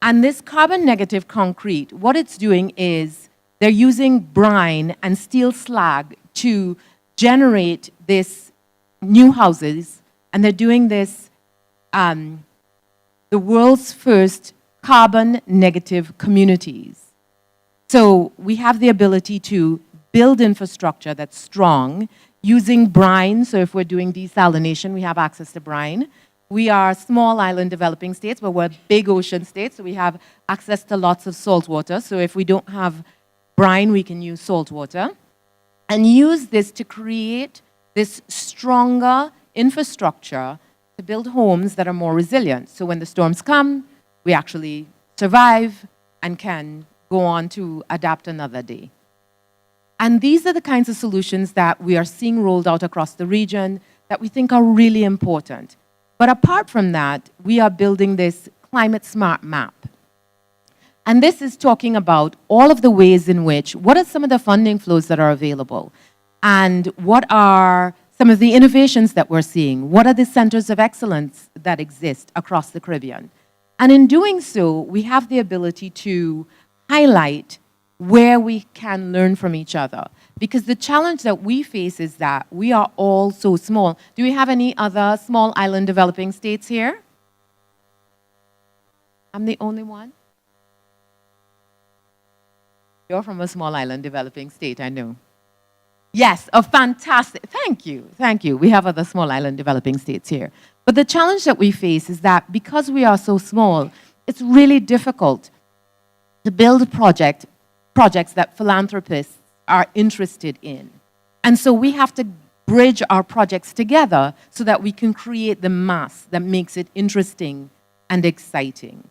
And this carbon negative concrete, what it's doing is they're using brine and steel slag to generate this new houses, and they're doing this, the world's first carbon negative communities. So we have the ability to build infrastructure that's strong using brine. So if we're doing desalination, we have access to brine. We are small island developing states, but we're big ocean states, so we have access to lots of salt water. So if we don't have brine, we can use salt water and use this to create this stronger infrastructure to build homes that are more resilient. So when the storms come, we actually survive and can go on to adapt another day. And these are the kinds of solutions that we are seeing rolled out across the region that we think are really important. But apart from that, we are building this climate smart map. And this is talking about all of the ways in which, what are some of the funding flows that are available? And what are some of the innovations that we're seeing? What are the centers of excellence that exist across the Caribbean? And in doing so, we have the ability to highlight where we can learn from each other. Because the challenge that we face is that we are all so small. Do we have any other small island developing states here? I'm the only one? You're from a small island developing state, I know. Yes, a fantastic, thank you. We have other small island developing states here. But the challenge that we face is that because we are so small, it's really difficult to build projects that philanthropists are interested in. And so we have to bridge our projects together so that we can create the mass that makes it interesting and exciting.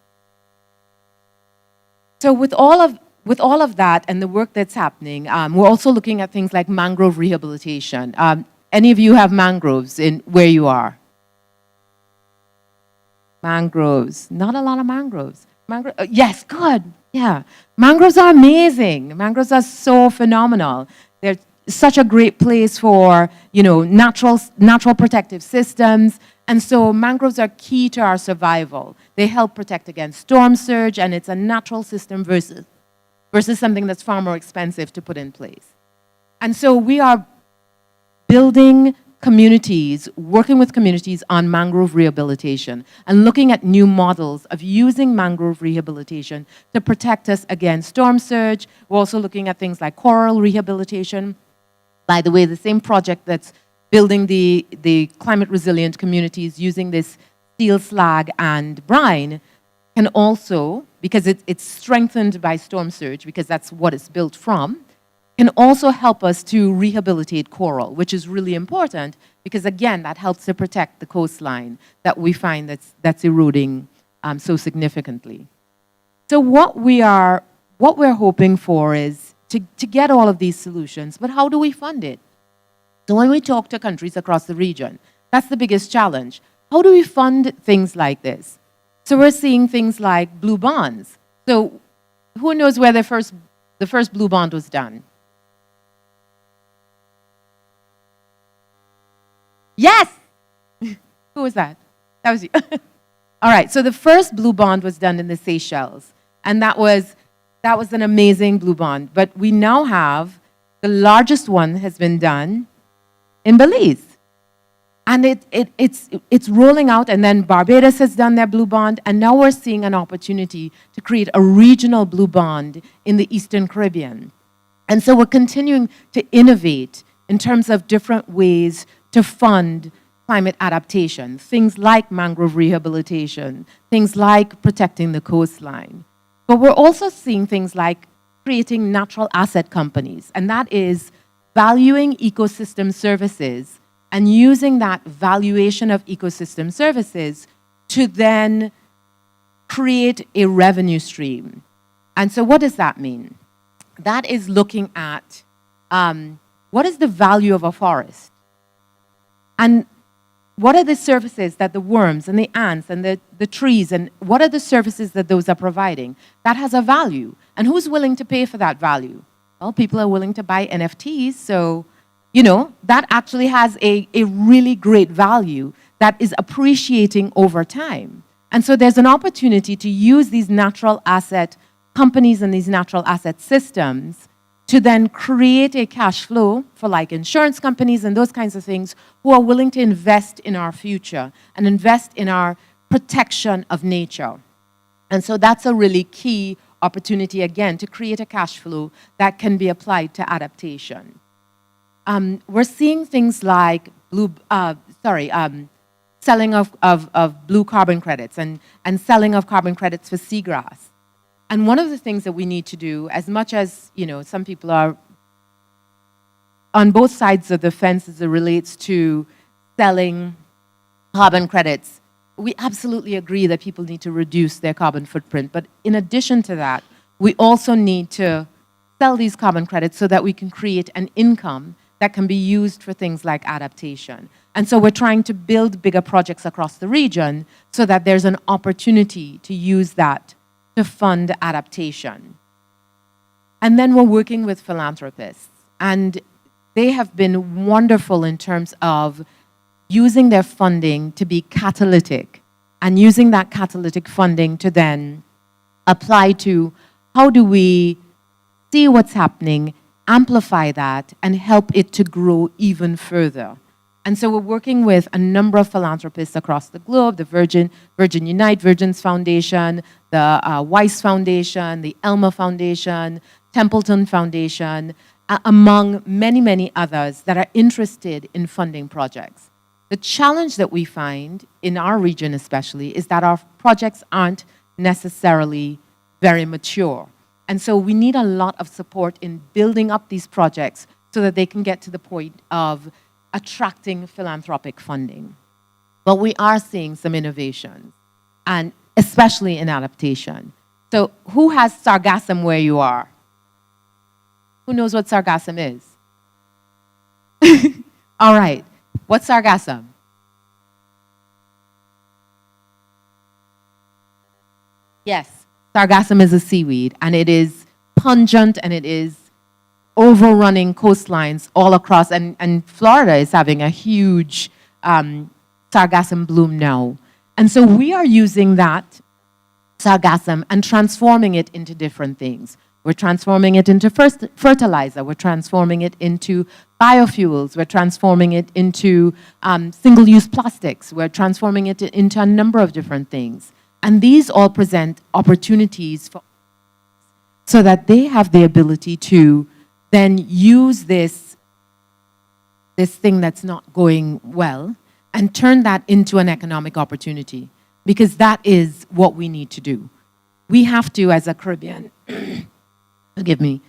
So with all of that and the work that's happening, we're also looking at things like mangrove rehabilitation. Any of you have mangroves in where you are? Mangroves, not a lot of mangroves. Yes, good. Yeah. Mangroves are amazing. Mangroves are so phenomenal. They're such a great place for, natural protective systems. And so mangroves are key to our survival. They help protect against storm surge, and it's a natural system versus something that's far more expensive to put in place. And so we are building communities, working with communities on mangrove rehabilitation and looking at new models of using mangrove rehabilitation to protect us against storm surge. We're also looking at things like coral rehabilitation. By the way, the same project that's building the climate resilient communities using this steel slag and brine can also, because it's strengthened by storm surge, because that's what it's built from, can also help us to rehabilitate coral, which is really important because, again, that helps to protect the coastline that we find that's eroding so significantly. So what we're hoping for is to get all of these solutions, but how do we fund it? So when we talk to countries across the region, that's the biggest challenge. How do we fund things like this? So we're seeing things like blue bonds. So who knows where the first blue bond was done? Yes! Who was that? That was you. All right, so the first blue bond was done in the Seychelles, and that was an amazing blue bond. But we now have the largest one has been done in Belize. And it's rolling out, and then Barbados has done their blue bond, and now we're seeing an opportunity to create a regional blue bond in the Eastern Caribbean. And so we're continuing to innovate in terms of different ways to fund climate adaptation, things like mangrove rehabilitation, things like protecting the coastline. But we're also seeing things like creating natural asset companies, and that is valuing ecosystem services and using that valuation of ecosystem services to then create a revenue stream. And so what does that mean? That is looking at what is the value of a forest? And what are the services that the worms and the ants and the trees, and what are the services that those are providing? That has a value. And who's willing to pay for that value? Well, people are willing to buy NFTs, so, that actually has a really great value that is appreciating over time. And so there's an opportunity to use these natural asset companies and these natural asset systems to then create a cash flow for like insurance companies and those kinds of things who are willing to invest in our future and invest in our protection of nature. And so that's a really key opportunity, again, to create a cash flow that can be applied to adaptation. We're seeing things like selling of blue carbon credits and selling of carbon credits for seagrass. And one of the things that we need to do, as much as, some people are on both sides of the fence as it relates to selling carbon credits, we absolutely agree that people need to reduce their carbon footprint. But in addition to that, we also need to sell these carbon credits so that we can create an income that can be used for things like adaptation. And so we're trying to build bigger projects across the region so that there's an opportunity to use that to fund adaptation. And then we're working with philanthropists, and they have been wonderful in terms of using their funding to be catalytic and using that catalytic funding to then apply to how do we see what's happening, amplify that, and help it to grow even further. And so we're working with a number of philanthropists across the globe, the Virgin Unite, Virgin's Foundation, the Weiss Foundation, the Elma Foundation, Templeton Foundation, among many, many others that are interested in funding projects. The challenge that we find in our region especially is that our projects aren't necessarily very mature. And so we need a lot of support in building up these projects so that they can get to the point of attracting philanthropic funding. But we are seeing some innovations, and especially in adaptation. So who has sargassum where you are? Who knows what sargassum is? All right. What's sargassum? Yes. Sargassum is a seaweed, and it is pungent, and it is overrunning coastlines all across. And Florida is having a huge sargassum bloom now. And so we are using that sargassum and transforming it into different things. We're transforming it into fertilizer. We're transforming it into biofuels. We're transforming it into single-use plastics. We're transforming it into a number of different things. And these all present opportunities for so that they have the ability to then use this thing that's not going well and turn that into an economic opportunity, because that is what we need to do. We have to, as a Caribbean, forgive me,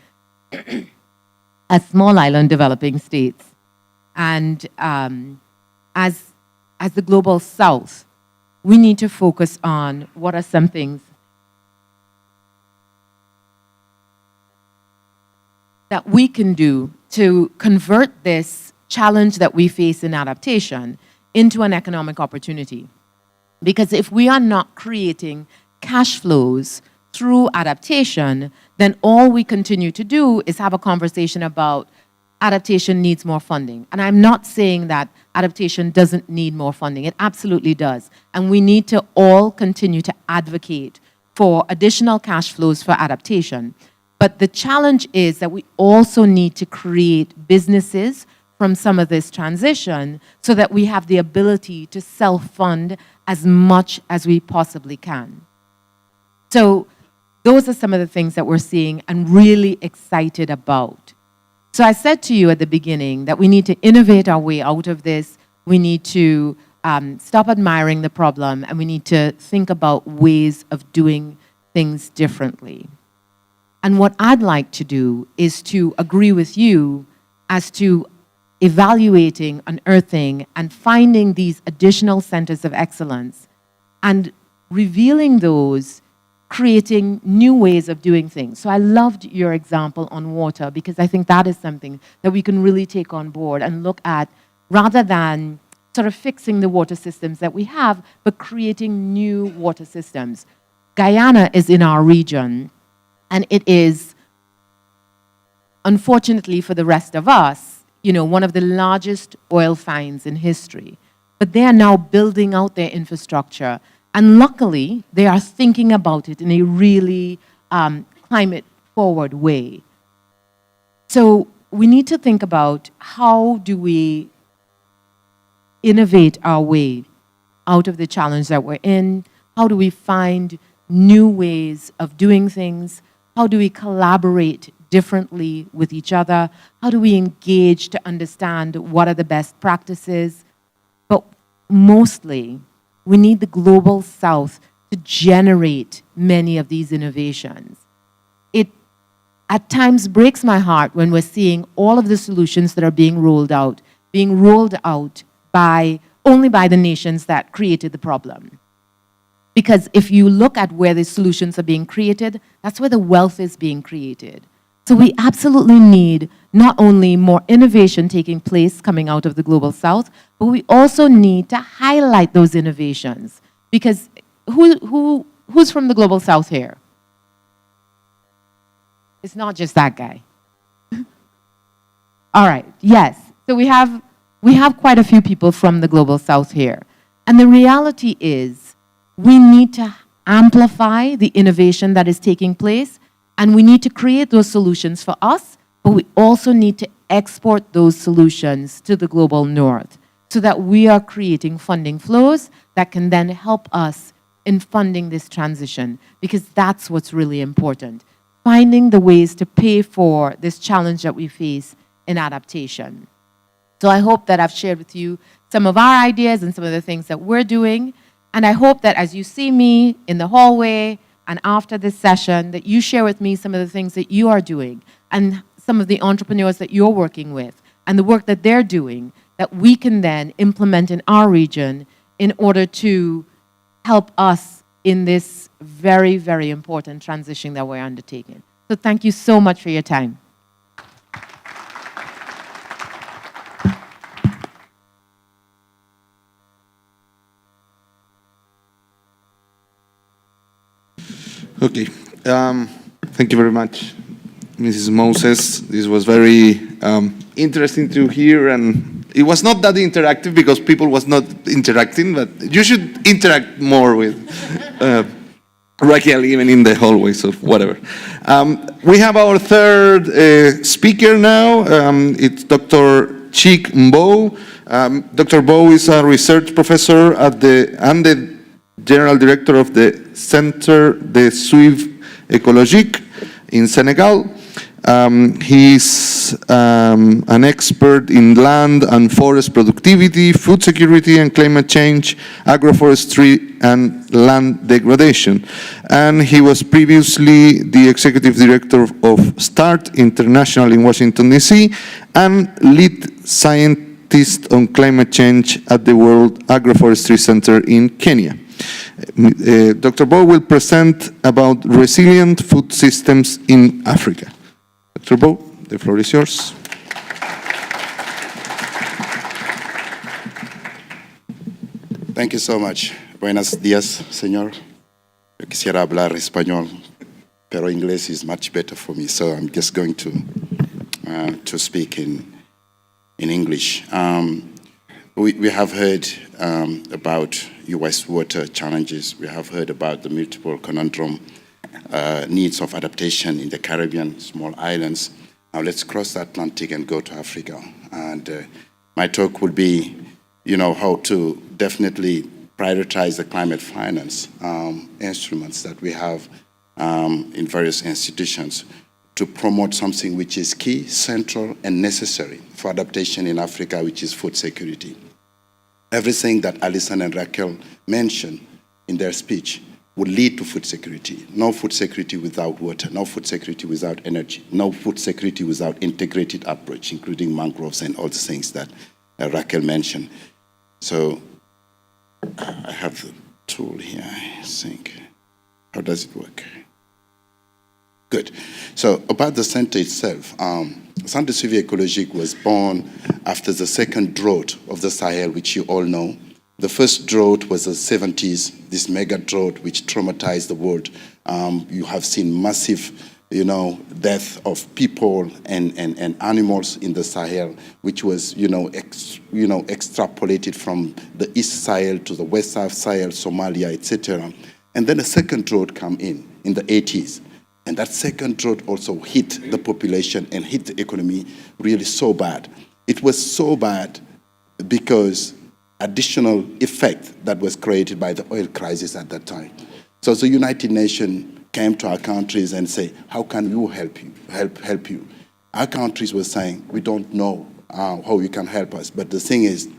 a small island developing states, and as the global South, we need to focus on what are some things that we can do to convert this challenge that we face in adaptation into an economic opportunity. Because if we are not creating cash flows through adaptation, then all we continue to do is have a conversation about adaptation needs more funding. And I'm not saying that adaptation doesn't need more funding. It absolutely does. And we need to all continue to advocate for additional cash flows for adaptation. But the challenge is that we also need to create businesses from some of this transition so that we have the ability to self-fund as much as we possibly can. So those are some of the things that we're seeing and really excited about. So I said to you at the beginning that we need to innovate our way out of this. We need to stop admiring the problem, and we need to think about ways of doing things differently. And what I'd like to do is to agree with you as to evaluating, unearthing, and finding these additional centers of excellence and revealing those, creating new ways of doing things. So I loved your example on water, because I think that is something that we can really take on board and look at, rather than sort of fixing the water systems that we have, but creating new water systems. Guyana is in our region, and it is, unfortunately for the rest of us, one of the largest oil finds in history. But they are now building out their infrastructure. And luckily, they are thinking about it in a really climate-forward way. So we need to think about, how do we innovate our way out of the challenge that we're in? How do we find new ways of doing things? How do we collaborate differently with each other? How do we engage to understand what are the best practices? But mostly, we need the global South to generate many of these innovations. It at times breaks my heart when we're seeing all of the solutions that are being rolled out only by the nations that created the problem. Because if you look at where the solutions are being created, that's where the wealth is being created. So we absolutely need not only more innovation taking place coming out of the global South, but we also need to highlight those innovations. Because who's from the global South here? It's not just that guy. All right, yes. So we have quite a few people from the global South here. And the reality is, we need to amplify the innovation that is taking place, and we need to create those solutions for us, but we also need to export those solutions to the global North so that we are creating funding flows that can then help us in funding this transition, because that's what's really important. Finding the ways to pay for this challenge that we face in adaptation. So I hope that I've shared with you some of our ideas and some of the things that we're doing. And I hope that as you see me in the hallway and after this session, that you share with me some of the things that you are doing and some of the entrepreneurs that you're working with and the work that they're doing, that we can then implement in our region in order to help us in this very, very important transition that we're undertaking. So thank you so much for your time. Okay. Thank you very much, Mrs. Moses. This was very interesting to hear, and it was not that interactive because people was not interacting, but you should interact more with Raquel, even in the hallways or whatever. We have our third speaker now. It's Dr. Chik Mbow. Dr. Mbow is a research professor at and the general director of the Centre de Suivi Écologique in Senegal. He's an expert in land and forest productivity, food security and climate change, agroforestry and land degradation. And he was previously the executive director of START International in Washington, D.C. and lead scientist on climate change at the World Agroforestry Center in Kenya. Dr. Bo will present about resilient food systems in Africa. Dr. Bo, the floor is yours. Thank you so much. Buenos días, señor. Yo quisiera hablar español, pero inglés is much better for me, so I'm just going to speak in English. We have heard about U.S. water challenges. We have heard about the multiple conundrum needs of adaptation in the Caribbean, small islands. Now let's cross the Atlantic and go to Africa. And my talk will be, how to definitely prioritize the climate finance instruments that we have in various institutions to promote something which is key, central, and necessary for adaptation in Africa, which is food security. Everything that Alison and Raquel mentioned in their speech would lead to food security. No food security without water, no food security without energy, no food security without integrated approach, including mangroves and all the things that Raquel mentioned. So I have the tool here, I think. How does it work? Good. So about the center itself, Centre de Suivi Écologique was born after the second drought of the Sahel, which you all know. The first drought was the 70s, this mega drought which traumatized the world. You have seen massive, death of people and animals in the Sahel, which was, extrapolated from the East Sahel to the West Sahel, Somalia, etc. And then a second drought came in the 80s. And that second drought also hit the population and hit the economy really so bad. It was so bad because additional effect that was created by the oil crisis at that time. So the United Nations came to our countries and say, how can we help you? Our countries were saying, we don't know how you can help us. But the thing is,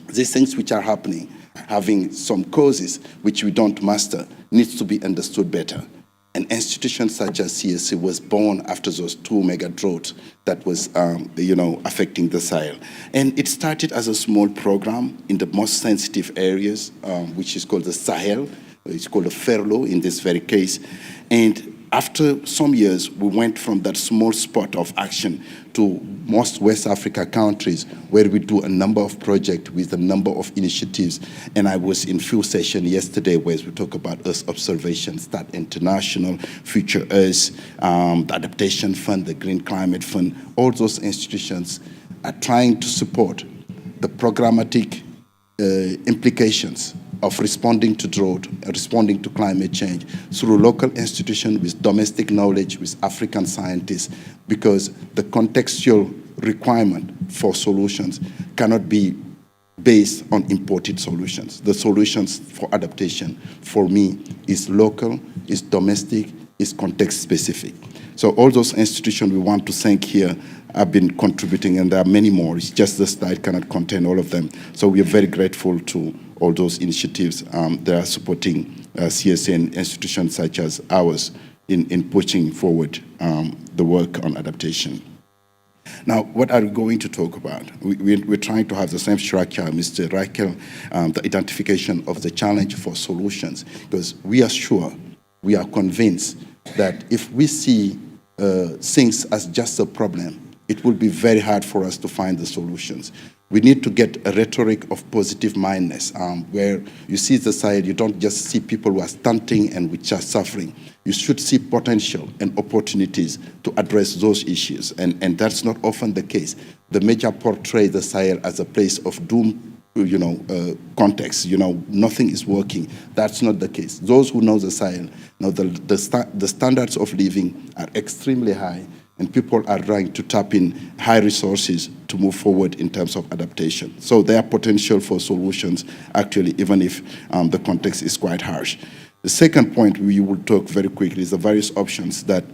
these things which are happening, having some causes which we don't master, needs to be understood better. An institution such as CSC was born after those two mega droughts that was, affecting the Sahel. And it started as a small program in the most sensitive areas, which is called the Sahel. It's called a furlough in this very case. And after some years, we went from that small spot of action to most West Africa countries where we do a number of projects with a number of initiatives. And I was in few sessions yesterday where we talk about Earth Observation, START International, Future Earth, the Adaptation Fund, the Green Climate Fund. All those institutions are trying to support the programmatic implications of responding to drought, responding to climate change through local institutions with domestic knowledge, with African scientists, because the contextual requirement for solutions cannot be based on imported solutions. The solutions for adaptation, for me, is local, is domestic, is context-specific. So all those institutions we want to thank here have been contributing, and there are many more. It's just the slide cannot contain all of them. So we are very grateful to all those initiatives that are supporting CSA and institutions such as ours in pushing forward the work on adaptation. Now, what are we going to talk about? We're trying to have the same structure, Mr. Raquel, the identification of the challenge for solutions, because we are sure, we are convinced that if we see things as just a problem, it will be very hard for us to find the solutions. We need to get a rhetoric of positive mindedness, where you see the side, you don't just see people who are stunting and which are suffering. You should see potential and opportunities to address those issues, and that's not often the case. The media portray the Sahel as a place of doom, context, nothing is working. That's not the case. Those who know the Sahel know the standards of living are extremely high, and people are trying to tap in high resources to move forward in terms of adaptation. So there are potential for solutions, actually, even if the context is quite harsh. The second point we will talk very quickly is the various options that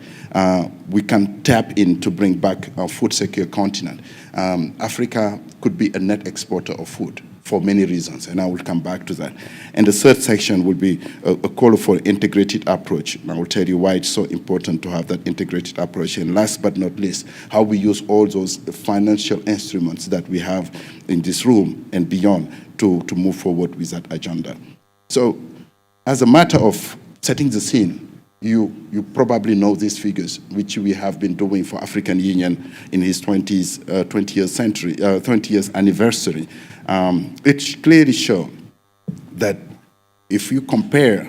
we can tap in to bring back a food-secure continent. Africa could be a net exporter of food for many reasons, and I will come back to that. And the third section will be a call for integrated approach, and I will tell you why it's so important to have that integrated approach. And last but not least, how we use all those financial instruments that we have in this room and beyond to move forward with that agenda. So, as a matter of setting the scene, you probably know these figures, which we have been doing for African Union in its 20th anniversary. It clearly shows that if you compare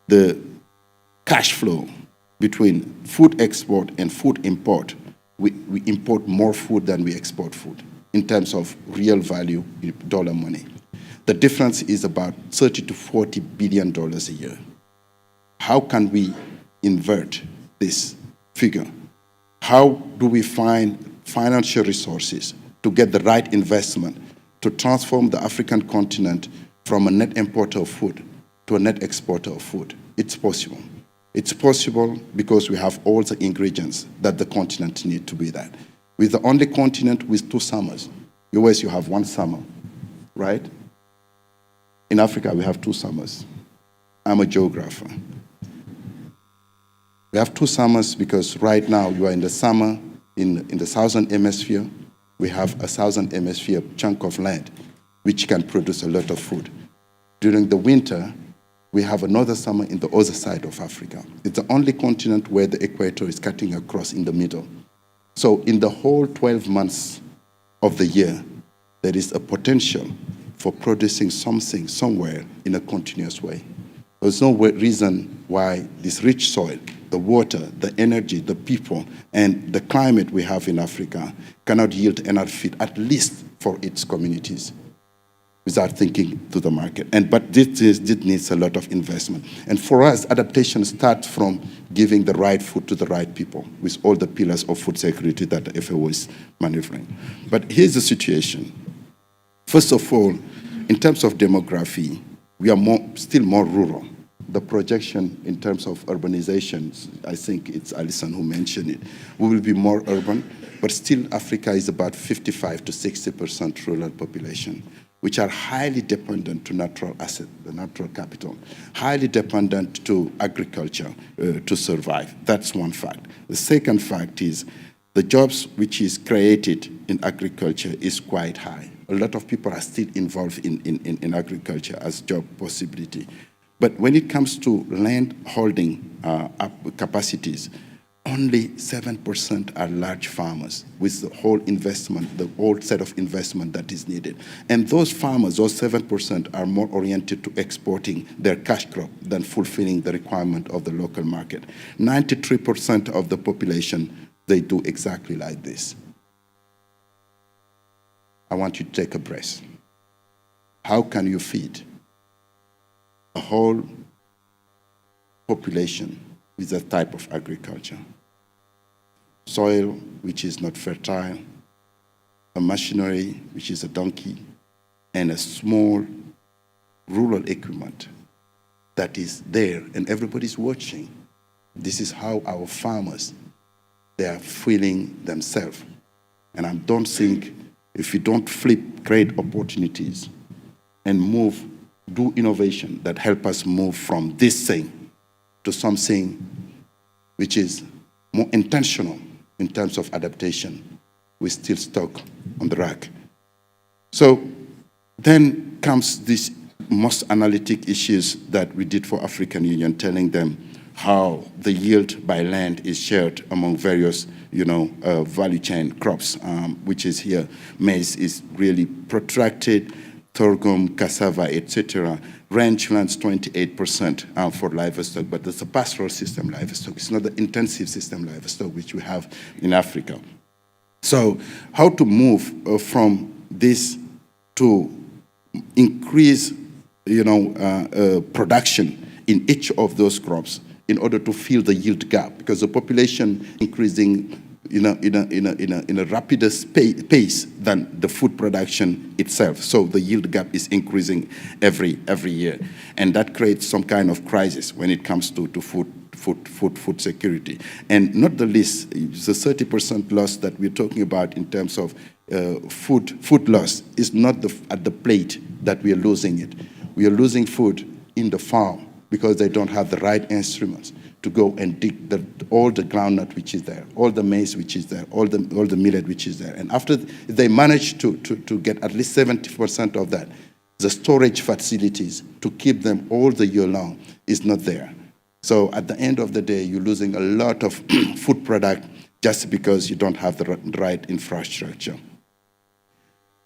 the cash flow between food export and food import, we import more food than we export food in terms of real value, dollar money. The difference is about $30 to $40 billion a year. How can we invert this figure? How do we find financial resources to get the right investment to transform the African continent from a net importer of food to a net exporter of food? It's possible. It's possible because we have all the ingredients that the continent needs to be that. We're the only continent with 2 summers. US, you have 1 summer, right? In Africa, we have 2 summers. I'm a geographer. We have 2 summers because right now you are in the summer in the southern hemisphere. We have a southern hemisphere chunk of land which can produce a lot of food. During the winter, we have another summer in the other side of Africa. It's the only continent where the equator is cutting across in the middle. So in the whole 12 months of the year, there is a potential for producing something somewhere in a continuous way. There's no reason why this rich soil, the water, the energy, the people, and the climate we have in Africa cannot yield enough feed, at least for its communities, without thinking to the market. But this needs a lot of investment. And for us, adaptation starts from giving the right food to the right people, with all the pillars of food security that the FAO is maneuvering. But here's the situation. First of all, in terms of demography, we are still more rural. The projection in terms of urbanization, I think it's Alison who mentioned it, we will be more urban, but still Africa is about 55 to 60% rural population, which are highly dependent to natural asset, the natural capital, highly dependent to agriculture to survive. That's one fact. The second fact is the jobs which is created in agriculture is quite high. A lot of people are still involved in agriculture as job possibility. But when it comes to land holding capacities, only 7% are large farmers with the whole investment, the whole set of investment that is needed. And those farmers, those 7%, are more oriented to exporting their cash crop than fulfilling the requirement of the local market. 93% of the population, they do exactly like this. I want you to take a breath. How can you feed a whole population with that type of agriculture? Soil which is not fertile, a machinery which is a donkey, and a small rural equipment that is there and everybody's watching. This is how our farmers, they are feeling themselves. And I don't think if you don't create opportunities and do innovation that help us move from this thing to something which is more intentional in terms of adaptation, we're still stuck on the rack. So then comes these most analytic issues that we did for African Union, telling them how the yield by land is shared among various value chain crops, which is here. Maize is really protracted, sorghum, cassava, etc. Rangelands 28% for livestock, but it's a pastoral system livestock. It's not the intensive system livestock which we have in Africa. So how to move from this to increase, production in each of those crops in order to fill the yield gap, because the population increasing in a rapider pace than the food production itself. So the yield gap is increasing every year, and that creates some kind of crisis when it comes to food security. And not the least, the 30% loss that we're talking about in terms of food loss is not at the plate that we are losing it. We are losing food in the farm because they don't have the right instruments to go and dig all the groundnut which is there, all the maize which is there, all the millet which is there. And after they manage to get at least 70% of that, the storage facilities to keep them all the year long is not there. So at the end of the day, you're losing a lot of food product just because you don't have the right infrastructure.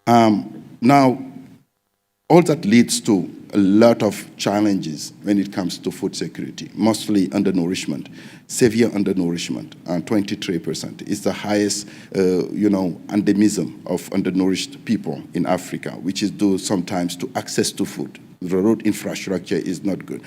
Now, all that leads to a lot of challenges when it comes to food security, mostly undernourishment, severe undernourishment, 23%. It's the highest, endemism of undernourished people in Africa, which is due sometimes to access to food. The road infrastructure is not good.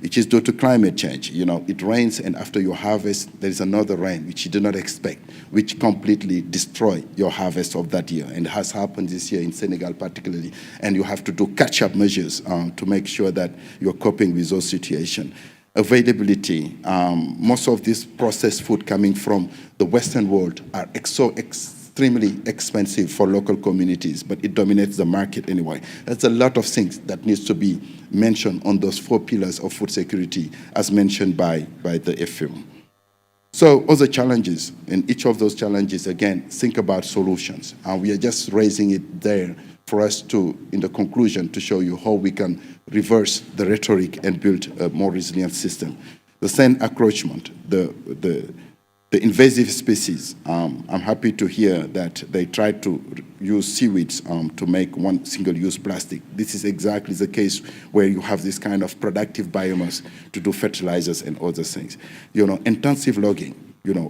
It is due to climate change. It rains, and after your harvest, there is another rain, which you do not expect, which completely destroy your harvest of that year. And it has happened this year in Senegal particularly. And you have to do catch-up measures to make sure that you're coping with those situations. Availability. Most of this processed food coming from the Western world are extremely expensive for local communities, but it dominates the market anyway. There's a lot of things that needs to be mentioned on those 4 pillars of food security as mentioned by the FAO. So other challenges, and each of those challenges, again, think about solutions. And we are just raising it there for us to, in the conclusion, to show you how we can reverse the rhetoric and build a more resilient system. The sand encroachment, the invasive species, I'm happy to hear that they try to use seaweeds to make one single-use plastic. This is exactly the case where you have this kind of productive biomass to do fertilizers and other things. Intensive logging,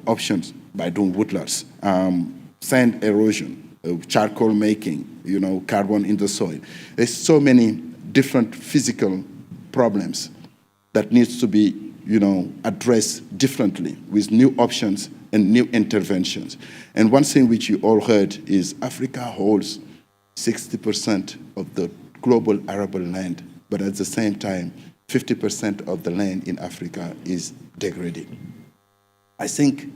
options by doing woodlots, sand erosion, charcoal making, carbon in the soil. There's so many different physical problems that needs to be addressed differently with new options and new interventions. And one thing which you all heard is Africa holds 60% of the global arable land, but at the same time, 50% of the land in Africa is degraded. I think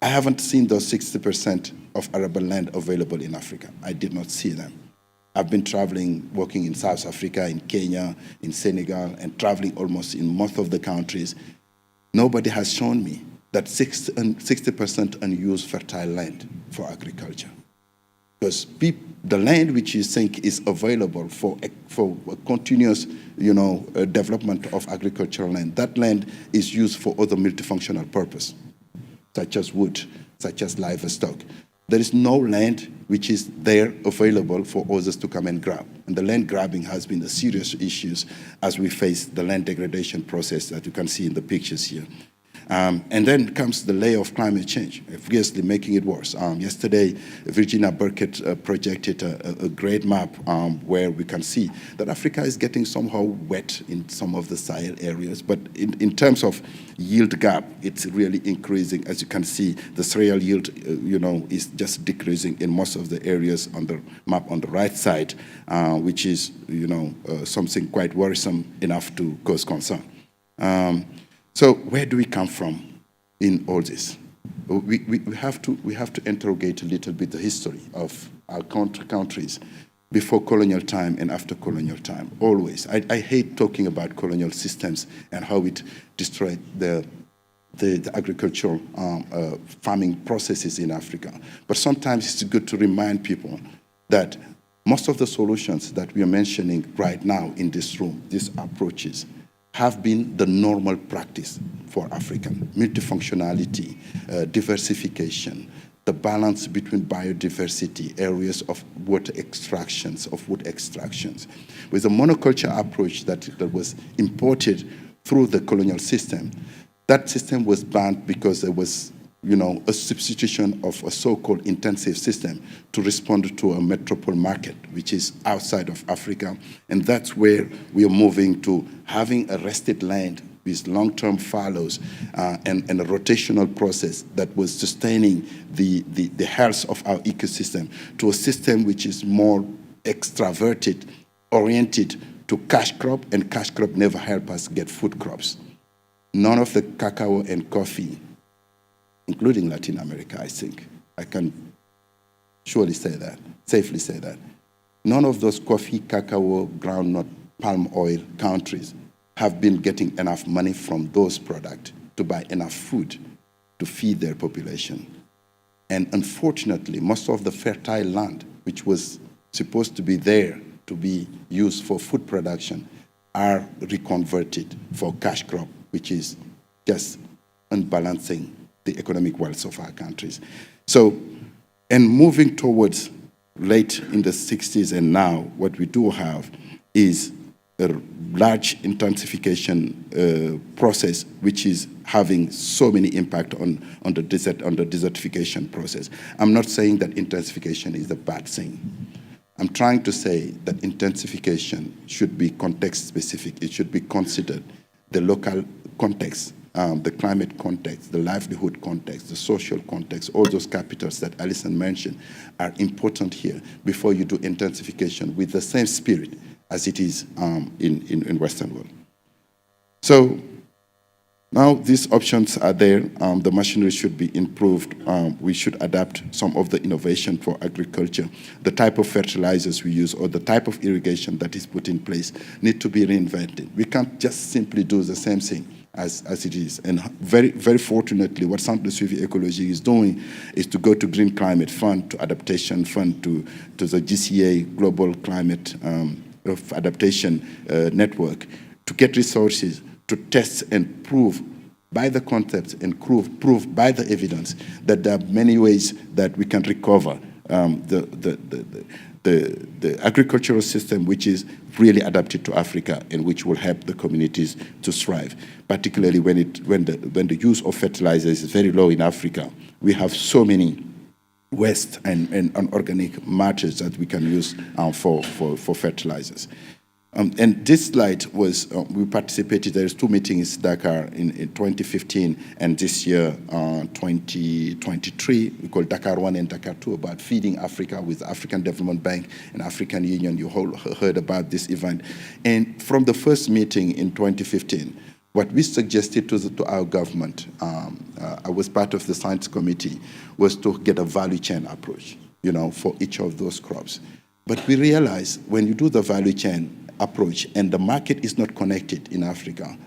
I haven't seen those 60% of arable land available in Africa. I did not see them. I've been traveling, working in South Africa, in Kenya, in Senegal, and traveling almost in most of the countries. Nobody has shown me that 60% unused fertile land for agriculture. Because the land which you think is available for a continuous, development of agricultural land, that land is used for other multifunctional purpose, such as wood, such as livestock. There is no land which is there available for others to come and grab. And the land grabbing has been a serious issue as we face the land degradation process that you can see in the pictures here. And then comes the layer of climate change, obviously making it worse. Yesterday, Virginia Burkett projected a great map where we can see that Africa is getting somehow wet in some of the Sahel areas, but in terms of yield gap, it's really increasing. As you can see, the cereal yield, is just decreasing in most of the areas on the map on the right side, which is, something quite worrisome enough to cause concern. So where do we come from in all this? We have to interrogate a little bit the history of our countries before colonial time and after colonial time, always. I hate talking about colonial systems and how it destroyed the agricultural farming processes in Africa. But sometimes it's good to remind people that most of the solutions that we are mentioning right now in this room, these approaches, have been the normal practice for Africa. Multifunctionality, diversification, the balance between biodiversity, areas of water extractions, of wood extractions. With a monoculture approach that was imported through the colonial system, that system was banned because there was a substitution of a so-called intensive system to respond to a metropole market, which is outside of Africa. And that's where we are moving to having a rested land with long-term fallows and a rotational process that was sustaining the health of our ecosystem to a system which is more extraverted, oriented to cash crop, and cash crop never help us get food crops. None of the cacao and coffee, including Latin America, I think, I can surely say that, safely say that, none of those coffee, cacao, groundnut, palm oil countries have been getting enough money from those products to buy enough food to feed their population. And unfortunately, most of the fertile land, which was supposed to be there to be used for food production, are reconverted for cash crop, which is just unbalancing the economic wealth of our countries. So, and moving towards late in the 60s and now, what we do have is a large intensification process, which is having so many impact on the desertification process. I'm not saying that intensification is a bad thing. I'm trying to say that intensification should be context specific. It should be considered the local context, the climate context, the livelihood context, the social context, all those capitals that Alison mentioned are important here before you do intensification with the same spirit as it is in Western world. So now these options are there. The machinery should be improved. We should adapt some of the innovation for agriculture. The type of fertilizers we use or the type of irrigation that is put in place need to be reinvented. We can't just simply do the same thing as it is. And very, very fortunately, what Centre de Suivi Écologique is doing is to go to Green Climate Fund, to Adaptation Fund, to the GCA Global Climate of Adaptation Network, to get resources to test and prove by the concepts and prove by the evidence that there are many ways that we can recover the agricultural system which is really adapted to Africa and which will help the communities to thrive, particularly when the use of fertilizers is very low in Africa. We have so many waste and unorganic matters that we can use for fertilizers. And this slide was, we participated, there's 2 meetings in Dakar in 2015 and this year, 2023, we call Dakar 1 and Dakar 2, about feeding Africa with African Development Bank and African Union. You all heard about this event. And from the first meeting in 2015, what we suggested to our government, I was part of the science committee, was to get a value chain approach, for each of those crops. But we realized when you do the value chain approach and the market is not connected in Africa,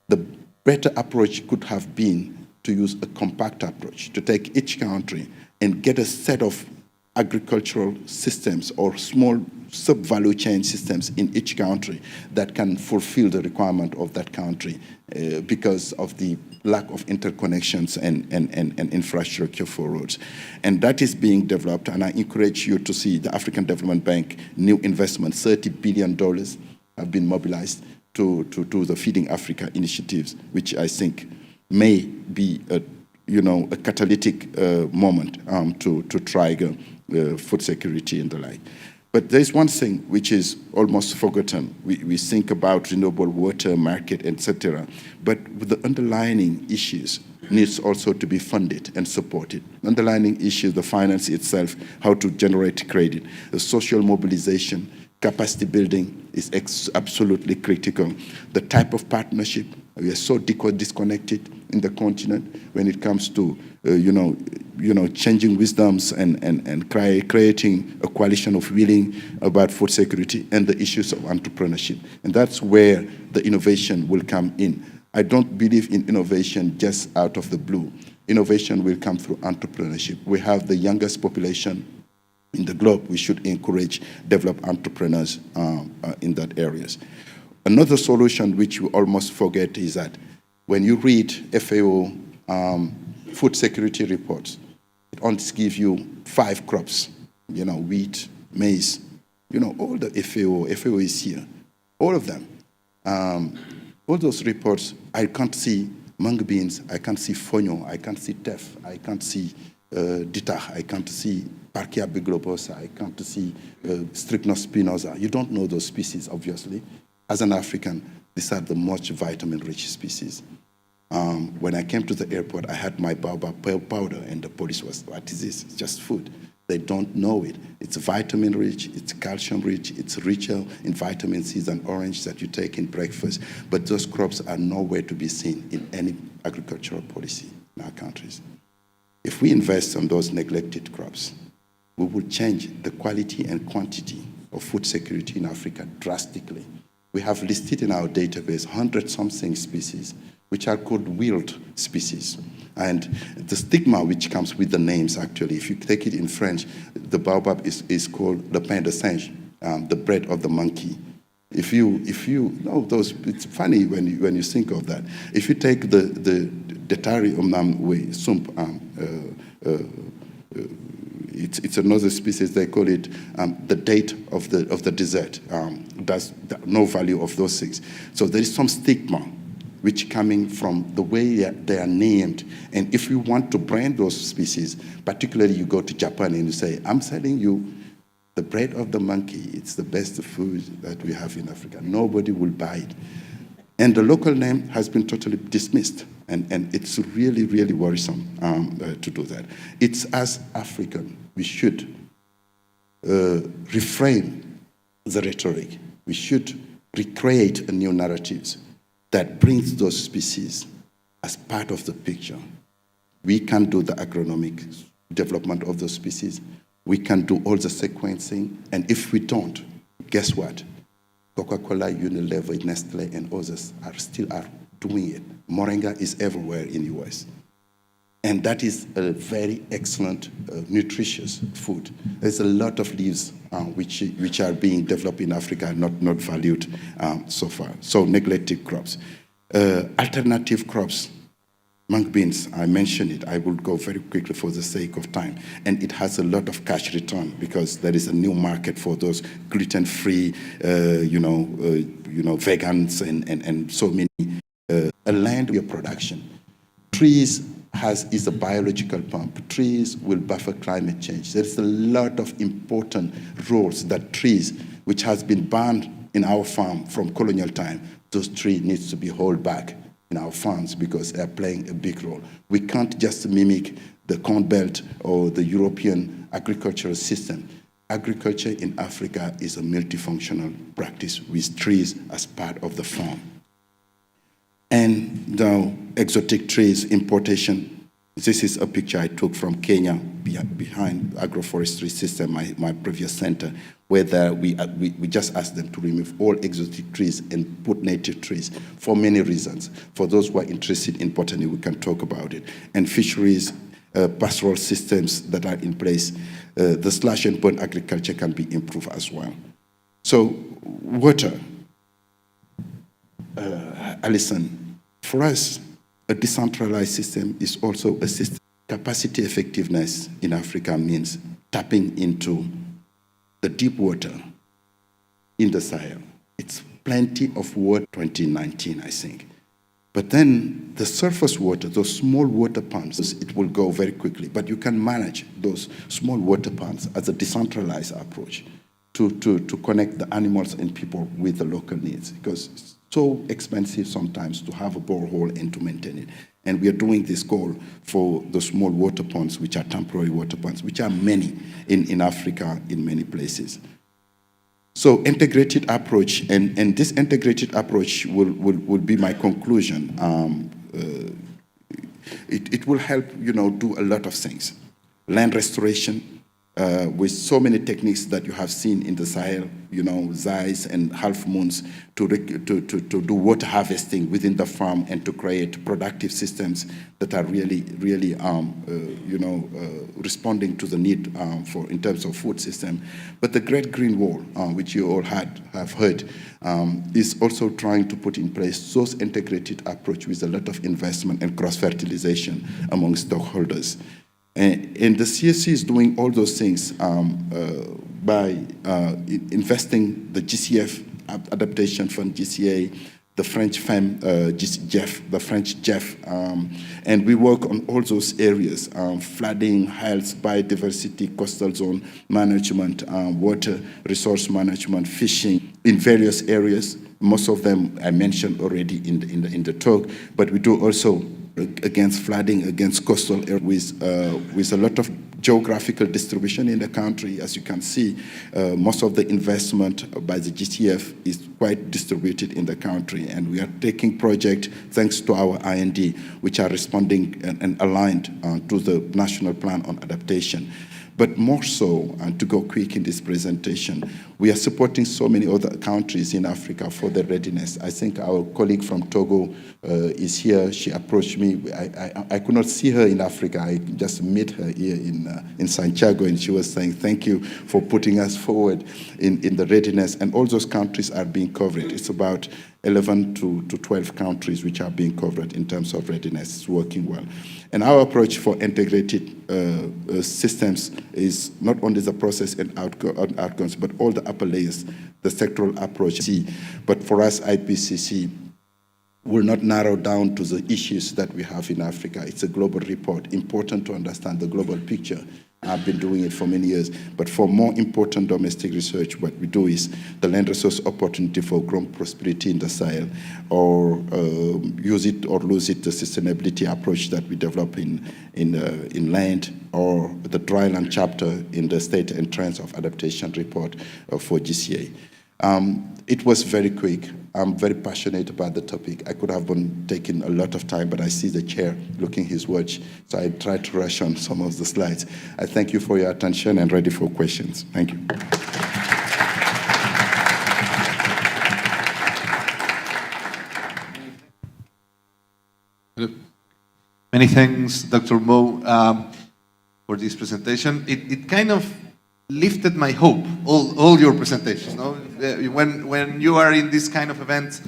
the better approach could have been to use a compact approach, to take each country and get a set of agricultural systems or small sub-value chain systems in each country that can fulfill the requirement of that country because of the lack of interconnections and infrastructure for roads. And that is being developed, and I encourage you to see the African Development Bank new investment, $30 billion have been mobilized to the Feeding Africa initiatives, which I think may be a catalytic moment to trigger food security and the like. But there's one thing which is almost forgotten. We think about renewable water market, etc. But the underlying issues needs also to be funded and supported. Underlying issues, the finance itself, how to generate credit, the social mobilization, capacity building is absolutely critical. The type of partnership, we are so disconnected in the continent when it comes to changing wisdoms and creating a coalition of willing about food security and the issues of entrepreneurship. And that's where the innovation will come in. I don't believe in innovation just out of the blue. Innovation will come through entrepreneurship. We have the youngest population in the globe. We should encourage, develop entrepreneurs in that areas. Another solution which we almost forget is that when you read FAO food security reports, it only gives you 5 crops, wheat, maize, all the FAO is here, all of them. All those reports, I can't see mung beans, I can't see fonio, I can't see teff, I can't see ditah, I can't see Parkia biglobosa, I can't see Strychnospinosa. You don't know those species, obviously. As an African, these are the most vitamin-rich species. When I came to the airport, I had my baobab powder, and the police was, what is this? It's just food. They don't know it. It's vitamin-rich, it's calcium-rich, it's richer in vitamin C than orange that you take in breakfast. But those crops are nowhere to be seen in any agricultural policy in our countries. If we invest on those neglected crops, we will change the quality and quantity of food security in Africa drastically. We have listed in our database 100-something species, which are called wild species. And the stigma which comes with the names, actually, if you take it in French, the baobab is called le pain de singe, the bread of the monkey. If you know those, it's funny when you think of that. If you take the Detarium sump, it's another species. They call it the date of the desert. There's no value of those things. So there is some stigma which coming from the way they are named. And if you want to brand those species, particularly you go to Japan and you say, I'm selling you the bread of the monkey. It's the best food that we have in Africa. Nobody will buy it. And the local name has been totally dismissed. And it's really, really worrisome to do that. It's as African, we should reframe the rhetoric. We should recreate a new narratives that brings those species as part of the picture. We can do the agronomic development of those species. We can do all the sequencing. And if we don't, guess what? Coca-Cola, Unilever, Nestle, and others still are doing it. Moringa is everywhere in the US. And that is a very excellent, nutritious food. There's a lot of leaves which are being developed in Africa, not valued so far. So neglected crops. Alternative crops, mung beans, I mentioned it. I will go very quickly for the sake of time. And it has a lot of cash return because there is a new market for those gluten-free, vegans and so many. A land your production. Trees is a biological pump. Trees will buffer climate change. There's a lot of important roles that trees, which has been banned in our farm from colonial time, those trees needs to be held back in our farms because they're playing a big role. We can't just mimic the Corn Belt or the European agricultural system. Agriculture in Africa is a multifunctional practice with trees as part of the farm. And the exotic trees importation, this is a picture I took from Kenya behind agroforestry system, my previous center, where we just asked them to remove all exotic trees and put native trees for many reasons. For those who are interested in botany, we can talk about it. And fisheries, pastoral systems that are in place, the slash and burn agriculture can be improved as well. So water, Alison, for us, a decentralized system is also a system. Capacity effectiveness in Africa means tapping into the deep water in the Sahel. It's plenty of water, 2019, I think. But then the surface water, those small water pumps, it will go very quickly. But you can manage those small water pumps as a decentralized approach to connect the animals and people with the local needs, because it's so expensive sometimes to have a borehole and to maintain it. And we are doing this goal for the small water ponds, which are temporary water ponds, which are many in Africa, in many places. So integrated approach, and this integrated approach will be my conclusion. It will help, do a lot of things. Land restoration, with so many techniques that you have seen in the Sahel, you know, zais and half moons, to do water harvesting within the farm and to create productive systems that are really, responding to the need in terms of food system. But the Great Green Wall, which you all have heard, is also trying to put in place those integrated approach with a lot of investment and cross-fertilization among stakeholders. And the CSC is doing all those things by investing the GCF Adaptation Fund, GCA, the French FEM, GEF, the French GEF, and we work on all those areas, flooding, health, biodiversity, coastal zone management, water resource management, fishing, in various areas. Most of them I mentioned already in the talk, but we do also against flooding, against coastal areas with a lot of geographical distribution in the country. As you can see, most of the investment by the GTF is quite distributed in the country, and we are taking projects thanks to our IND, which are responding and aligned to the National Plan on Adaptation. But more so, and to go quick in this presentation, we are supporting so many other countries in Africa for their readiness. I think our colleague from Togo is here. She approached me. I could not see her in Africa. I just met her here in Santiago, and she was saying, thank you for putting us forward in the readiness. And all those countries are being covered. It's about 11 to 12 countries which are being covered in terms of readiness. It's working well. And our approach for integrated systems is not only the process and outcomes, but all the upper layers, the sectoral approach. But for us, IPCC will not narrow down to the issues that we have in Africa. It's a global report, important to understand the global picture. I've been doing it for many years, but for more important domestic research, what we do is the land resource opportunity for growth prosperity in the Sahel, or use it or lose it, the sustainability approach that we develop in land, or the dry land chapter in the state and trends of adaptation report for GCA. It was very quick. I'm very passionate about the topic. I could have been taking a lot of time, but I see the chair looking his watch, so I tried to rush on some of the slides. I thank you for your attention and ready for questions. Thank you. Many thanks, Dr. Mo, for this presentation. It kind of lifted my hope, all your presentations. No? When you are in this kind of event,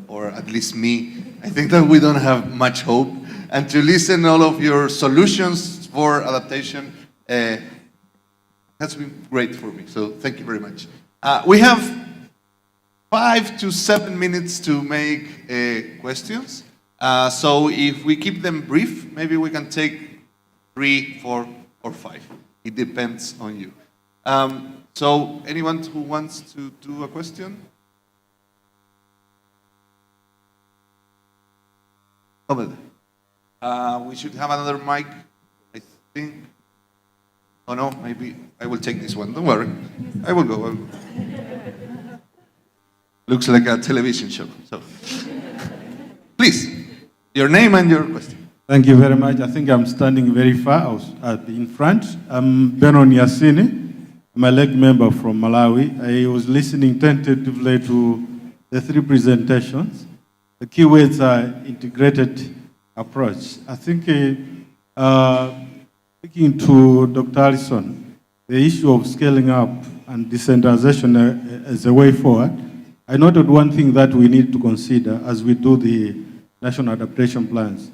or at least me, I think that we don't have much hope. And to listen all of your solutions for adaptation has been great for me. So thank you very much. We have 5 to 7 minutes to make questions. So if we keep them brief, maybe we can take 3, 4, or 5. It depends on you. So anyone who wants to do a question? Over there. We should have another mic, I think. Oh no, maybe I will take this one. Don't worry. I will go. Looks like a television show. So, please, your name and your question. Thank you very much. I think I'm standing very far. I'll be in front. I'm Benon Yassini. I'm a leg member from Malawi. I was listening tentatively to the 3 presentations. The key words are integrated approach. I think, speaking to Dr. Allison, the issue of scaling up and decentralization as a way forward, I noted one thing that we need to consider as we do the national adaptation plans.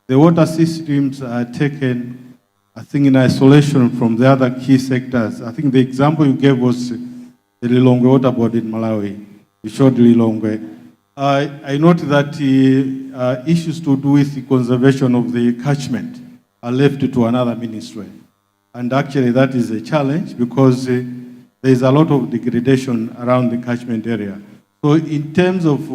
The water systems are taken, I think, in isolation from the other key sectors. I think the example you gave was the Lilongwe water board in Malawi. You showed Lilongwe. I note that issues to do with the conservation of the catchment are left to another ministry. And actually that is a challenge because there is a lot of degradation around the catchment area. So in terms of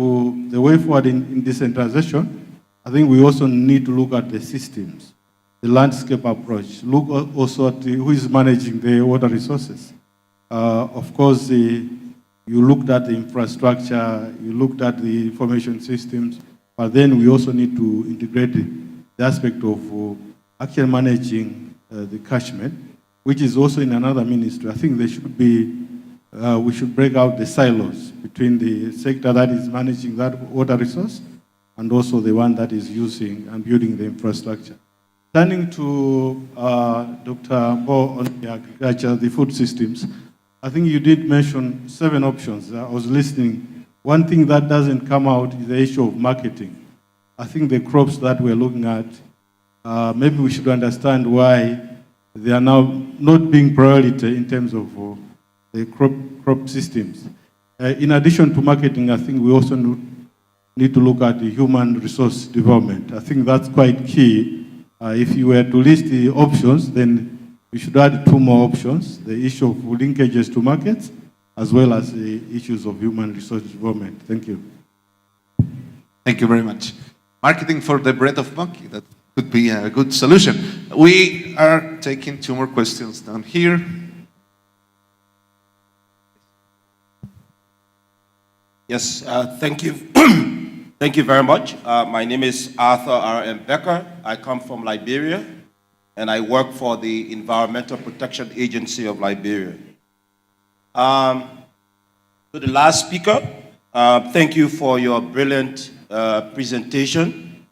the way forward in decentralization, I think we also need to look at the systems, the landscape approach, look also at who is managing the water resources. Of course, you looked at the infrastructure, you looked at the information systems, but then we also need to integrate the aspect of actually managing the catchment. which is also in another ministry. I think there should be, we should break out the silos between the sector that is managing that water resource and also the one that is using and building the infrastructure. Turning to Dr. Bo on the agriculture, the food systems, I think you did mention 7 options. I was listening. One thing that doesn't come out is the issue of marketing. I think the crops that we're looking at, maybe we should understand why they are now not being priority in terms of the crop systems. In addition to marketing, I think we also need to look at the human resource development. I think that's quite key. If you were to list the options, then we should add 2 more options, the issue of linkages to markets, as well as the issues of human resource development. Thank you. Thank you very much. Marketing for the bread of monkey, that could be a good solution. We are taking 2 more questions down here. Yes, thank you. Thank you very much. My name is Arthur R.M. Becker. I come from Liberia, and I work for the Environmental Protection Agency of Liberia. To the last speaker, thank you for your brilliant presentation.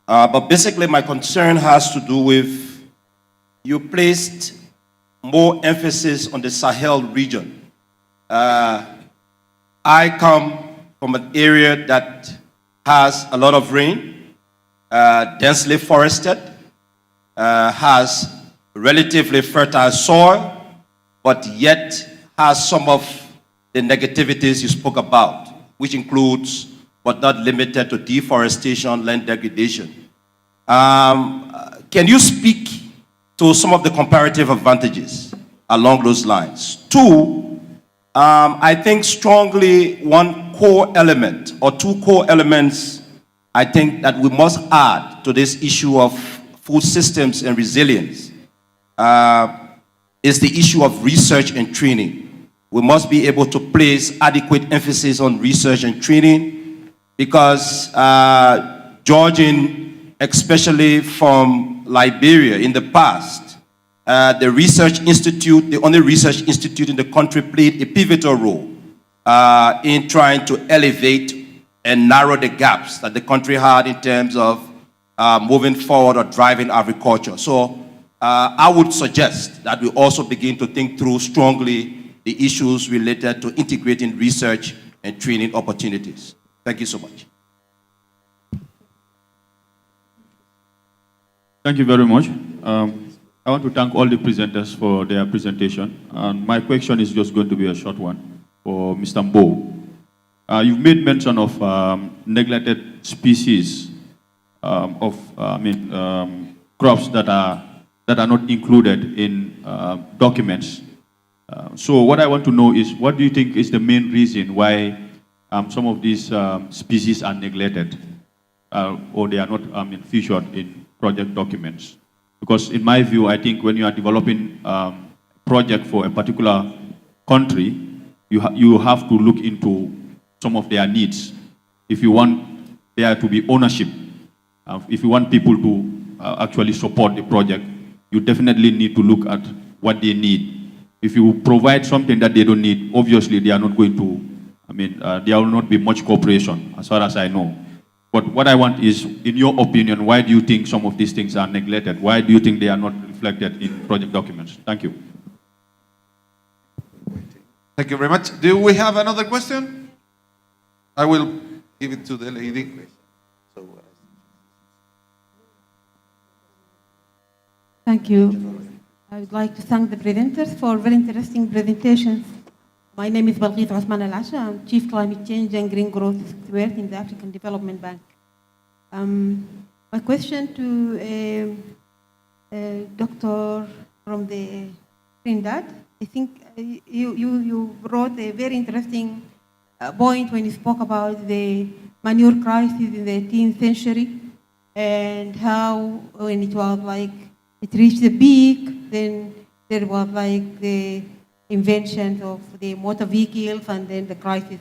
But basically, my concern has to do with you placed more emphasis on the Sahel region. I come from an area that has a lot of rain, densely forested, has relatively fertile soil, but yet has some of the negativities you spoke about, which includes, but not limited to, deforestation, land degradation. Can you speak to some of the comparative advantages along those lines? 2, I think strongly one core element or 2 core elements I think that we must add to this issue of food systems and resilience is the issue of research and training. We must be able to place adequate emphasis on research and training because Georgian, especially from Liberia in the past, the research institute, the only research institute in the country, played a pivotal role in trying to elevate and narrow the gaps that the country had in terms of moving forward or driving agriculture. So I would suggest that we also begin to think through strongly the issues related to integrating research and training opportunities. Thank you so much. Thank you very much. I want to thank all the presenters for their presentation. And my question is just going to be a short one for Mr. Mbo. You've made mention of neglected species of crops that are not included in documents. So what I want to know is, what do you think is the main reason why some of these species are neglected or they are not featured in project documents? Because in my view, I think when you are developing a project for a particular country, you have to look into some of their needs. If you want there to be ownership, if you want people to actually support the project, you definitely need to look at what they need. If you provide something that they don't need, obviously they are not going to, there will not be much cooperation, as far as I know. But what I want is, in your opinion, why do you think some of these things are neglected? Why do you think they are not reflected in project documents? Thank you. Thank you very much. Do we have another question? I will give it to the lady. Thank you. I would like to thank the presenters for very interesting presentations. My name is Balqis Osman Al-Asha. I'm Chief Climate Change and Green Growth Expert in the African Development Bank. My question to doctor from the Trinidad, I think you brought a very interesting point when you spoke about the manure crisis in the 18th century and how when it was like it reached the peak, then there was like the invention of the motor vehicles, and then the crisis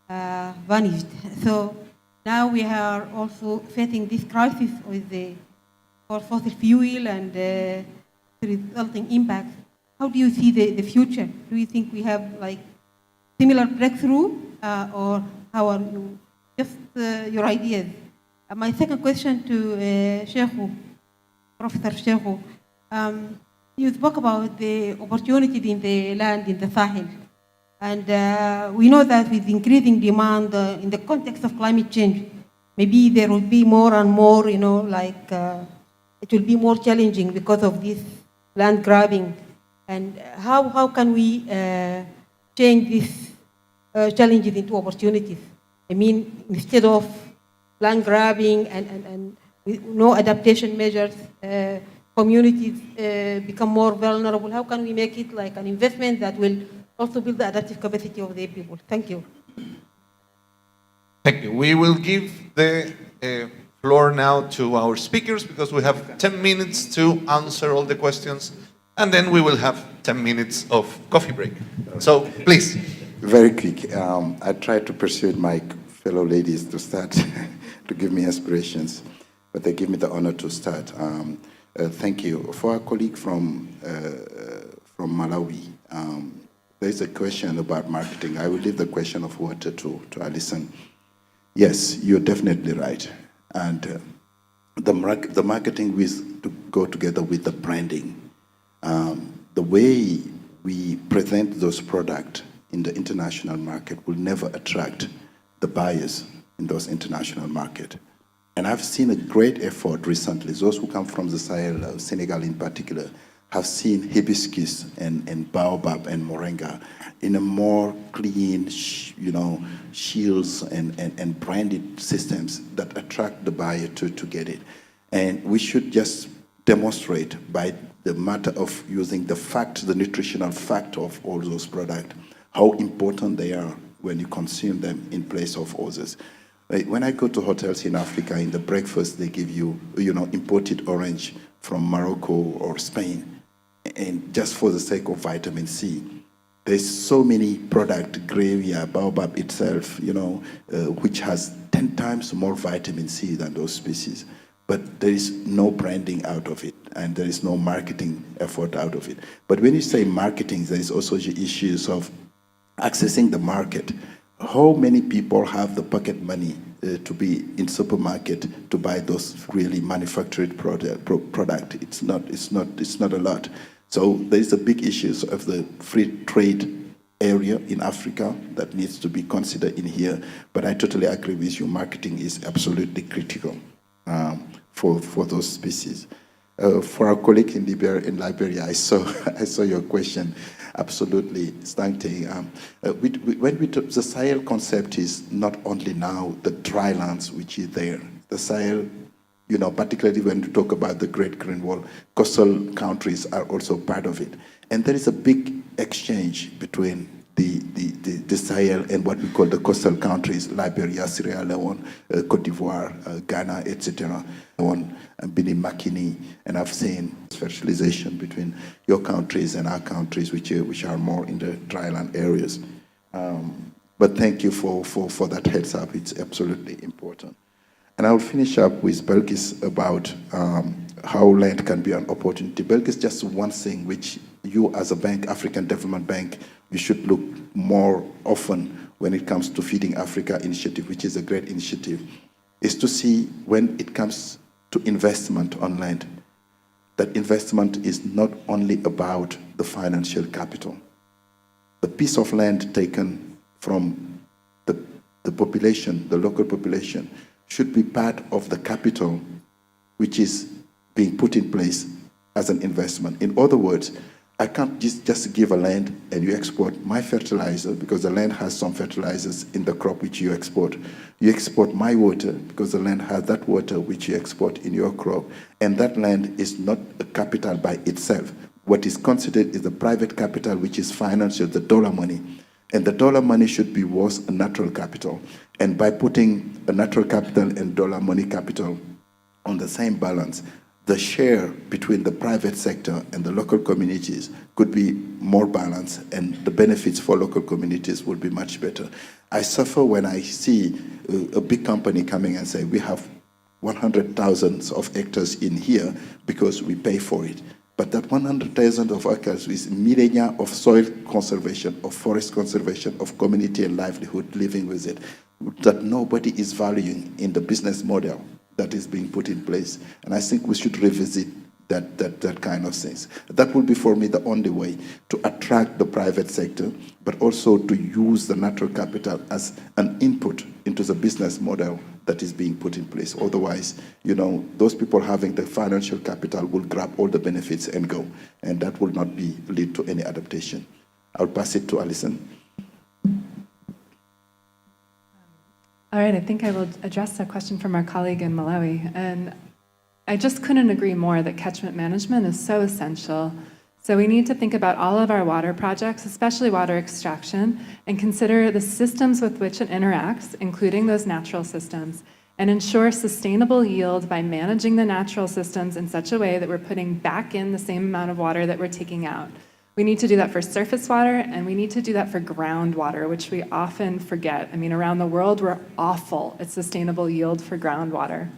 vanished. So now we are also facing this crisis with the fossil fuel and the resulting impacts. how do you see the future? Do you think we have like similar breakthrough, or how are you? Just your ideas. My second question to Sheikhu, Professor Sheikhu. You spoke about the opportunities in the land in the Sahel. And we know that with increasing demand in the context of climate change, maybe there will be more and more, it will be more challenging because of this land grabbing. And how can we change these challenges into opportunities? I mean, instead of land grabbing and no adaptation measures, communities become more vulnerable. How can we make it like an investment that will also build the adaptive capacity of the people? Thank you. Thank you. We will give the floor now to our speakers because we have 10 minutes to answer all the questions, and then we will have 10 minutes of coffee break. So, please. Very quick. I tried to persuade my fellow ladies to start to give me aspirations, but they give me the honor to start. Thank you. For our colleague from Malawi, there is a question about marketing. I will leave the question of water to Alison. Yes, you're definitely right. And the marketing will go together with the branding. The way we present those products in the international market will never attract the buyers in those international markets. And I've seen a great effort recently. Those who come from the Sahel, Senegal in particular, have seen hibiscus and baobab and moringa in a more clean, shields and branded systems that attract the buyer to get it. And we should just demonstrate by the matter of using the nutritional fact of all those products, how important they are when you consume them in place of others. When I go to hotels in Africa, in the breakfast, they give you, imported orange from Morocco or Spain, and just for the sake of vitamin C. There's so many products, Grevia, Baobab itself, which has 10 times more vitamin C than those species. But there is no branding out of it, and there is no marketing effort out of it. But when you say marketing, there is also the issues of accessing the market. How many people have the pocket money to be in supermarket to buy those really manufactured product? It's not a lot. So there is a big issue of the free trade area in Africa that needs to be considered in here. But I totally agree with you. Marketing is absolutely critical for those species. For our colleague in Liberia, I saw your question. Absolutely, Stante. When we talk, the Sahel concept is not only now the dry lands which is there. The Sahel, particularly when we talk about the Great Green Wall, coastal countries are also part of it. And there is a big exchange between the Sahel and what we call the coastal countries, Liberia, Sierra Leone, Cote d'Ivoire, Ghana, etc. I've been in Makini, and I've seen fertilization between your countries and our countries, which are more in the dryland areas. But thank you for that heads up. It's absolutely important. And I'll finish up with Belkis about how land can be an opportunity. Belkis, just one thing which you as a bank, African Development Bank, you should look more often when it comes to Feeding Africa initiative, which is a great initiative, is to see when it comes to investment on land, that investment is not only about the financial capital. The piece of land taken from the population, the local population, should be part of the capital which is being put in place as an investment. In other words, I can't just give a land and you export my fertilizer because the land has some fertilizers in the crop which you export. You export my water because the land has that water which you export in your crop. And that land is not a capital by itself. What is considered is the private capital which is financial, the dollar money. And the dollar money should be worth a natural capital. And by putting a natural capital and dollar money capital on the same balance, the share between the private sector and the local communities could be more balanced, and the benefits for local communities would be much better. I suffer when I see a big company coming and say, we have 100,000 of hectares in here because we pay for it. But that 100,000 of acres is millennia of soil conservation, of forest conservation, of community and livelihood living with it, that nobody is valuing in the business model that is being put in place. And I think we should revisit that kind of things. That will be, for me, the only way to attract the private sector, but also to use the natural capital as an input into the business model that is being put in place. Otherwise, you know, those people having the financial capital will grab all the benefits and go, and that will not lead to any adaptation. I'll pass it to Alison. All right, I think I will address a question from our colleague in Malawi. And I just couldn't agree more that catchment management is so essential. So we need to think about all of our water projects, especially water extraction, and consider the systems with which it interacts, including those natural systems, and ensure sustainable yield by managing the natural systems in such a way that we're putting back in the same amount of water that we're taking out. We need to do that for surface water, and we need to do that for groundwater, which we often forget. I mean, around the world, we're awful at sustainable yield for groundwater.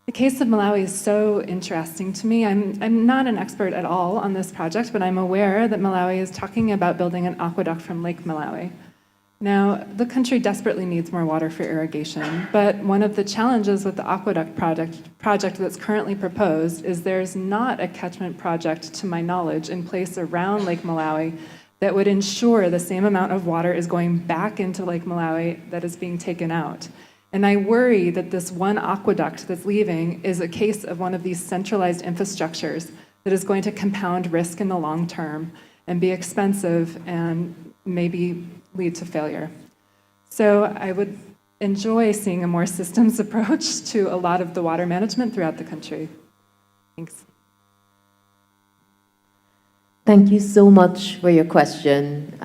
The case of Malawi is so interesting to me. I'm not an expert at all on this project, but I'm aware that Malawi is talking about building an aqueduct from Lake Malawi. Now, the country desperately needs more water for irrigation, but one of the challenges with the aqueduct project that's currently proposed is there's not a catchment project, to my knowledge, in place around Lake Malawi that would ensure the same amount of water is going back into Lake Malawi that is being taken out. And I worry that this one aqueduct that's leaving is a case of one of these centralized infrastructures that is going to compound risk in the long term and be expensive and maybe lead to failure. So I would enjoy seeing a more systems approach to a lot of the water management throughout the country. Thanks. Thank you so much for your question,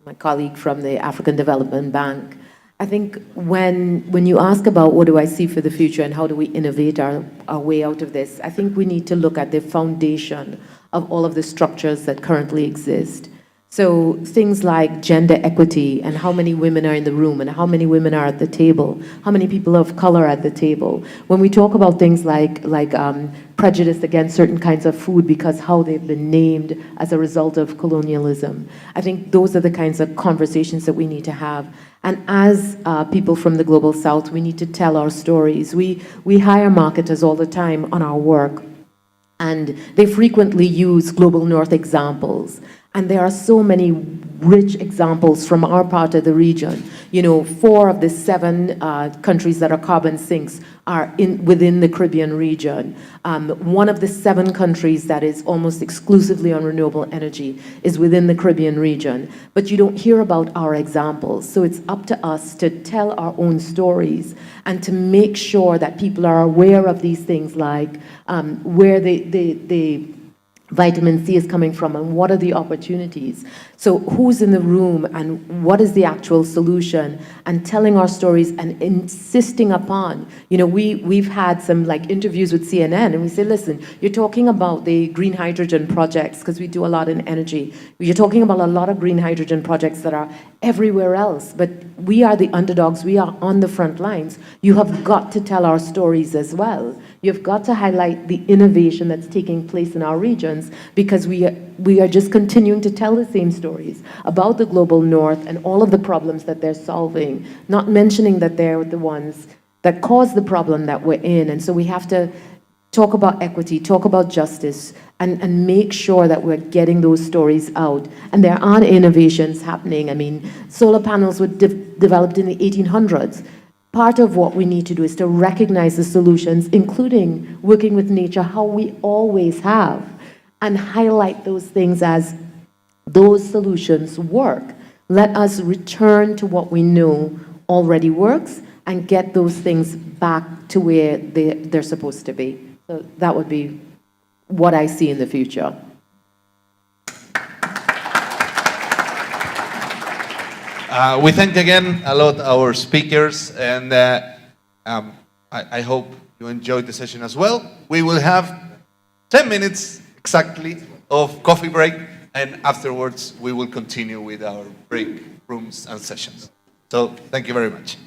my colleague from the African Development Bank. I think when you ask about what do I see for the future and how do we innovate our way out of this, I think we need to look at the foundation of all of the structures that currently exist. So things like gender equity and how many women are in the room and how many women are at the table, how many people of color are at the table. When we talk about things like prejudice against certain kinds of food because how they've been named as a result of colonialism, I think those are the kinds of conversations that we need to have. And as people from the Global South, we need to tell our stories. We hire marketers all the time on our work, and they frequently use Global North examples. And there are so many rich examples from our part of the region. You know, 4 of the 7 countries that are carbon sinks are within the Caribbean region. One of the 7 countries that is almost exclusively on renewable energy is within the Caribbean region. But you don't hear about our examples. So it's up to us to tell our own stories and to make sure that people are aware of these things, like where the vitamin C is coming from and what are the opportunities. So who's in the room and what is the actual solution, and telling our stories and insisting upon, you know, we've had some like interviews with CNN and we say, listen, you're talking about the green hydrogen projects because we do a lot in energy. You're talking about a lot of green hydrogen projects that are everywhere else, but we are the underdogs. We are on the front lines. You have got to tell our stories as well. You've got to highlight the innovation that's taking place in our regions, because we are just continuing to tell the same stories about the Global North and all of the problems that they're solving, not mentioning that they're the ones that caused the problem that we're in. And so we have to talk about equity, talk about justice, and make sure that we're getting those stories out. And there are innovations happening. I mean, solar panels were developed in the 1800s. Part of what we need to do is to recognize the solutions, including working with nature, how we always have, and highlight those things as those solutions work. Let us return to what we know already works and get those things back to where they're supposed to be. So that would be what I see in the future. We thank again a lot our speakers, and I hope you enjoyed the session as well. We will have 10 minutes exactly of coffee break, and afterwards we will continue with our break rooms and sessions. So thank you very much.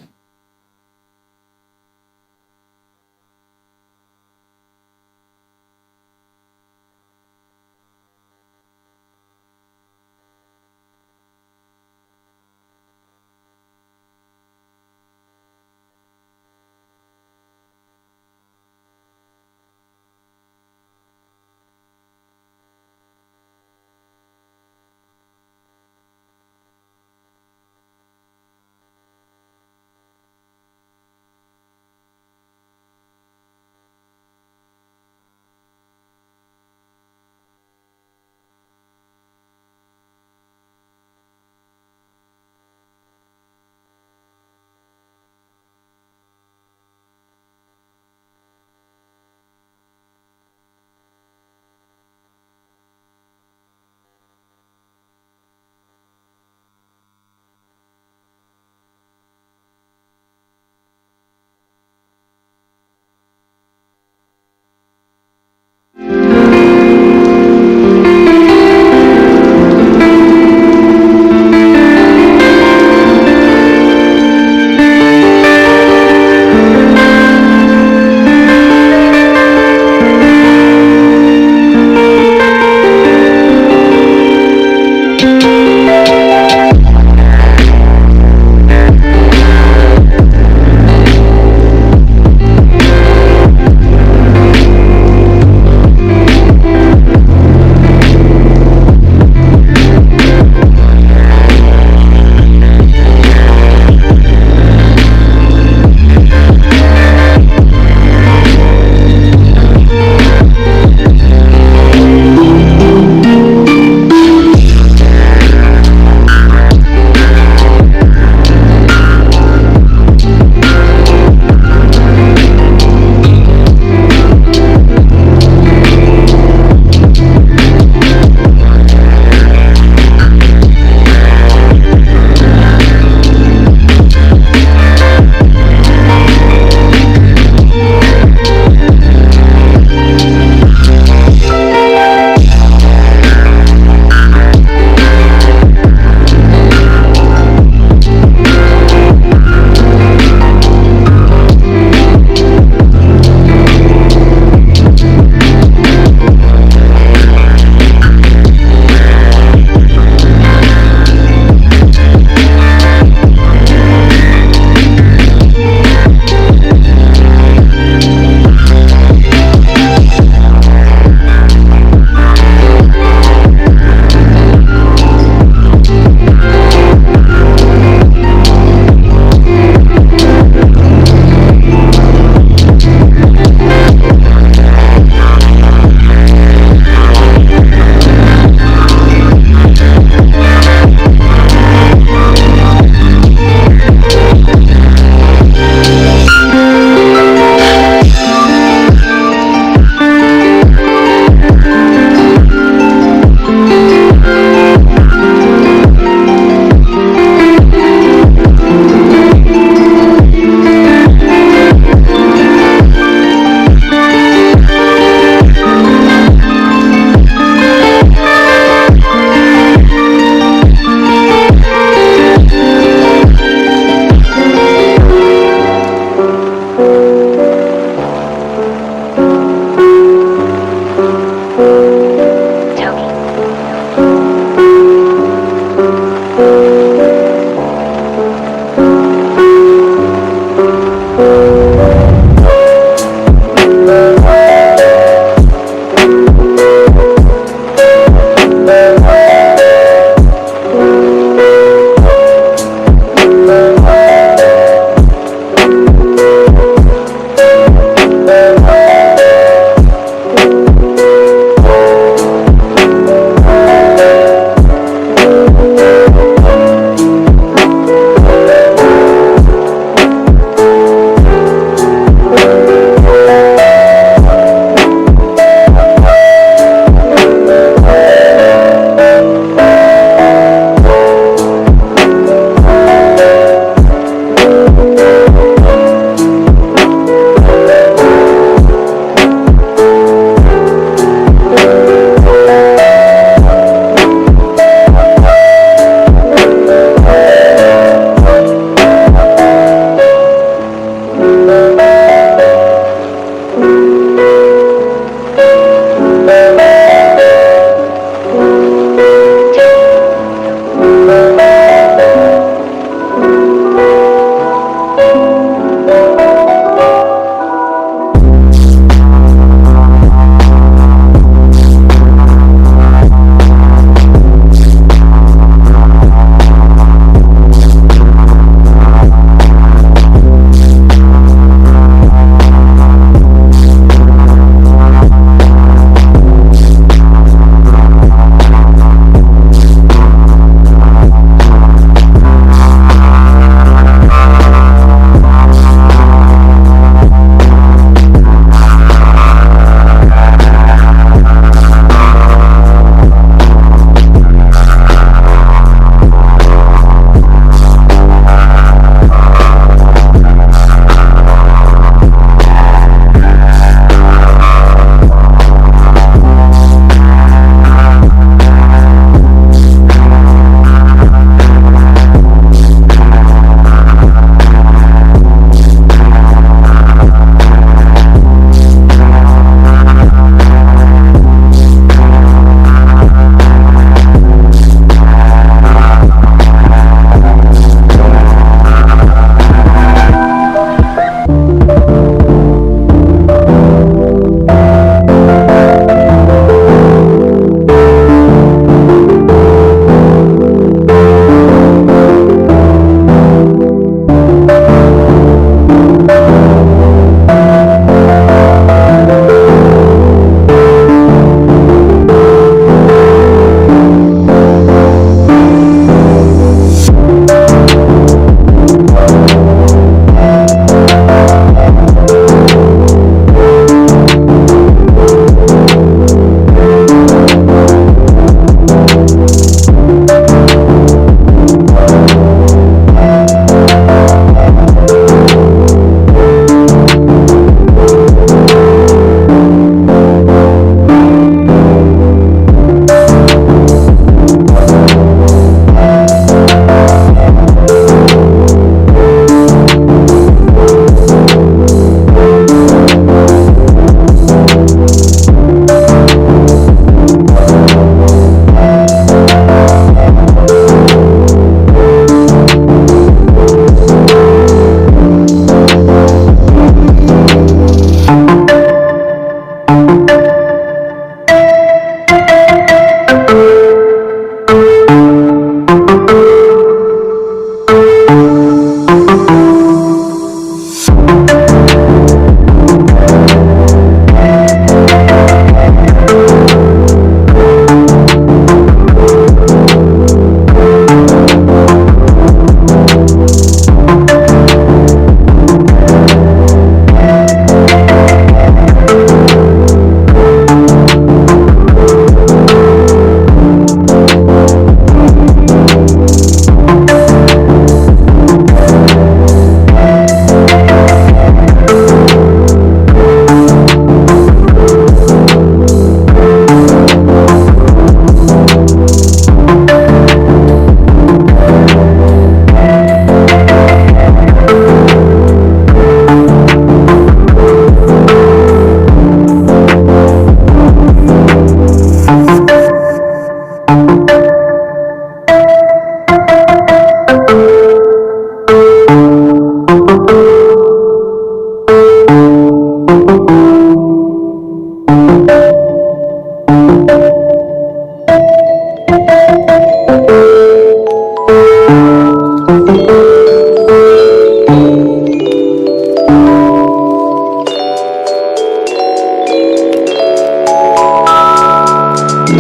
Je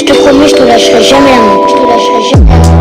te promets, je te lâcherai jamais la main. Je te lâcherai jamais la main.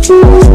Thank you.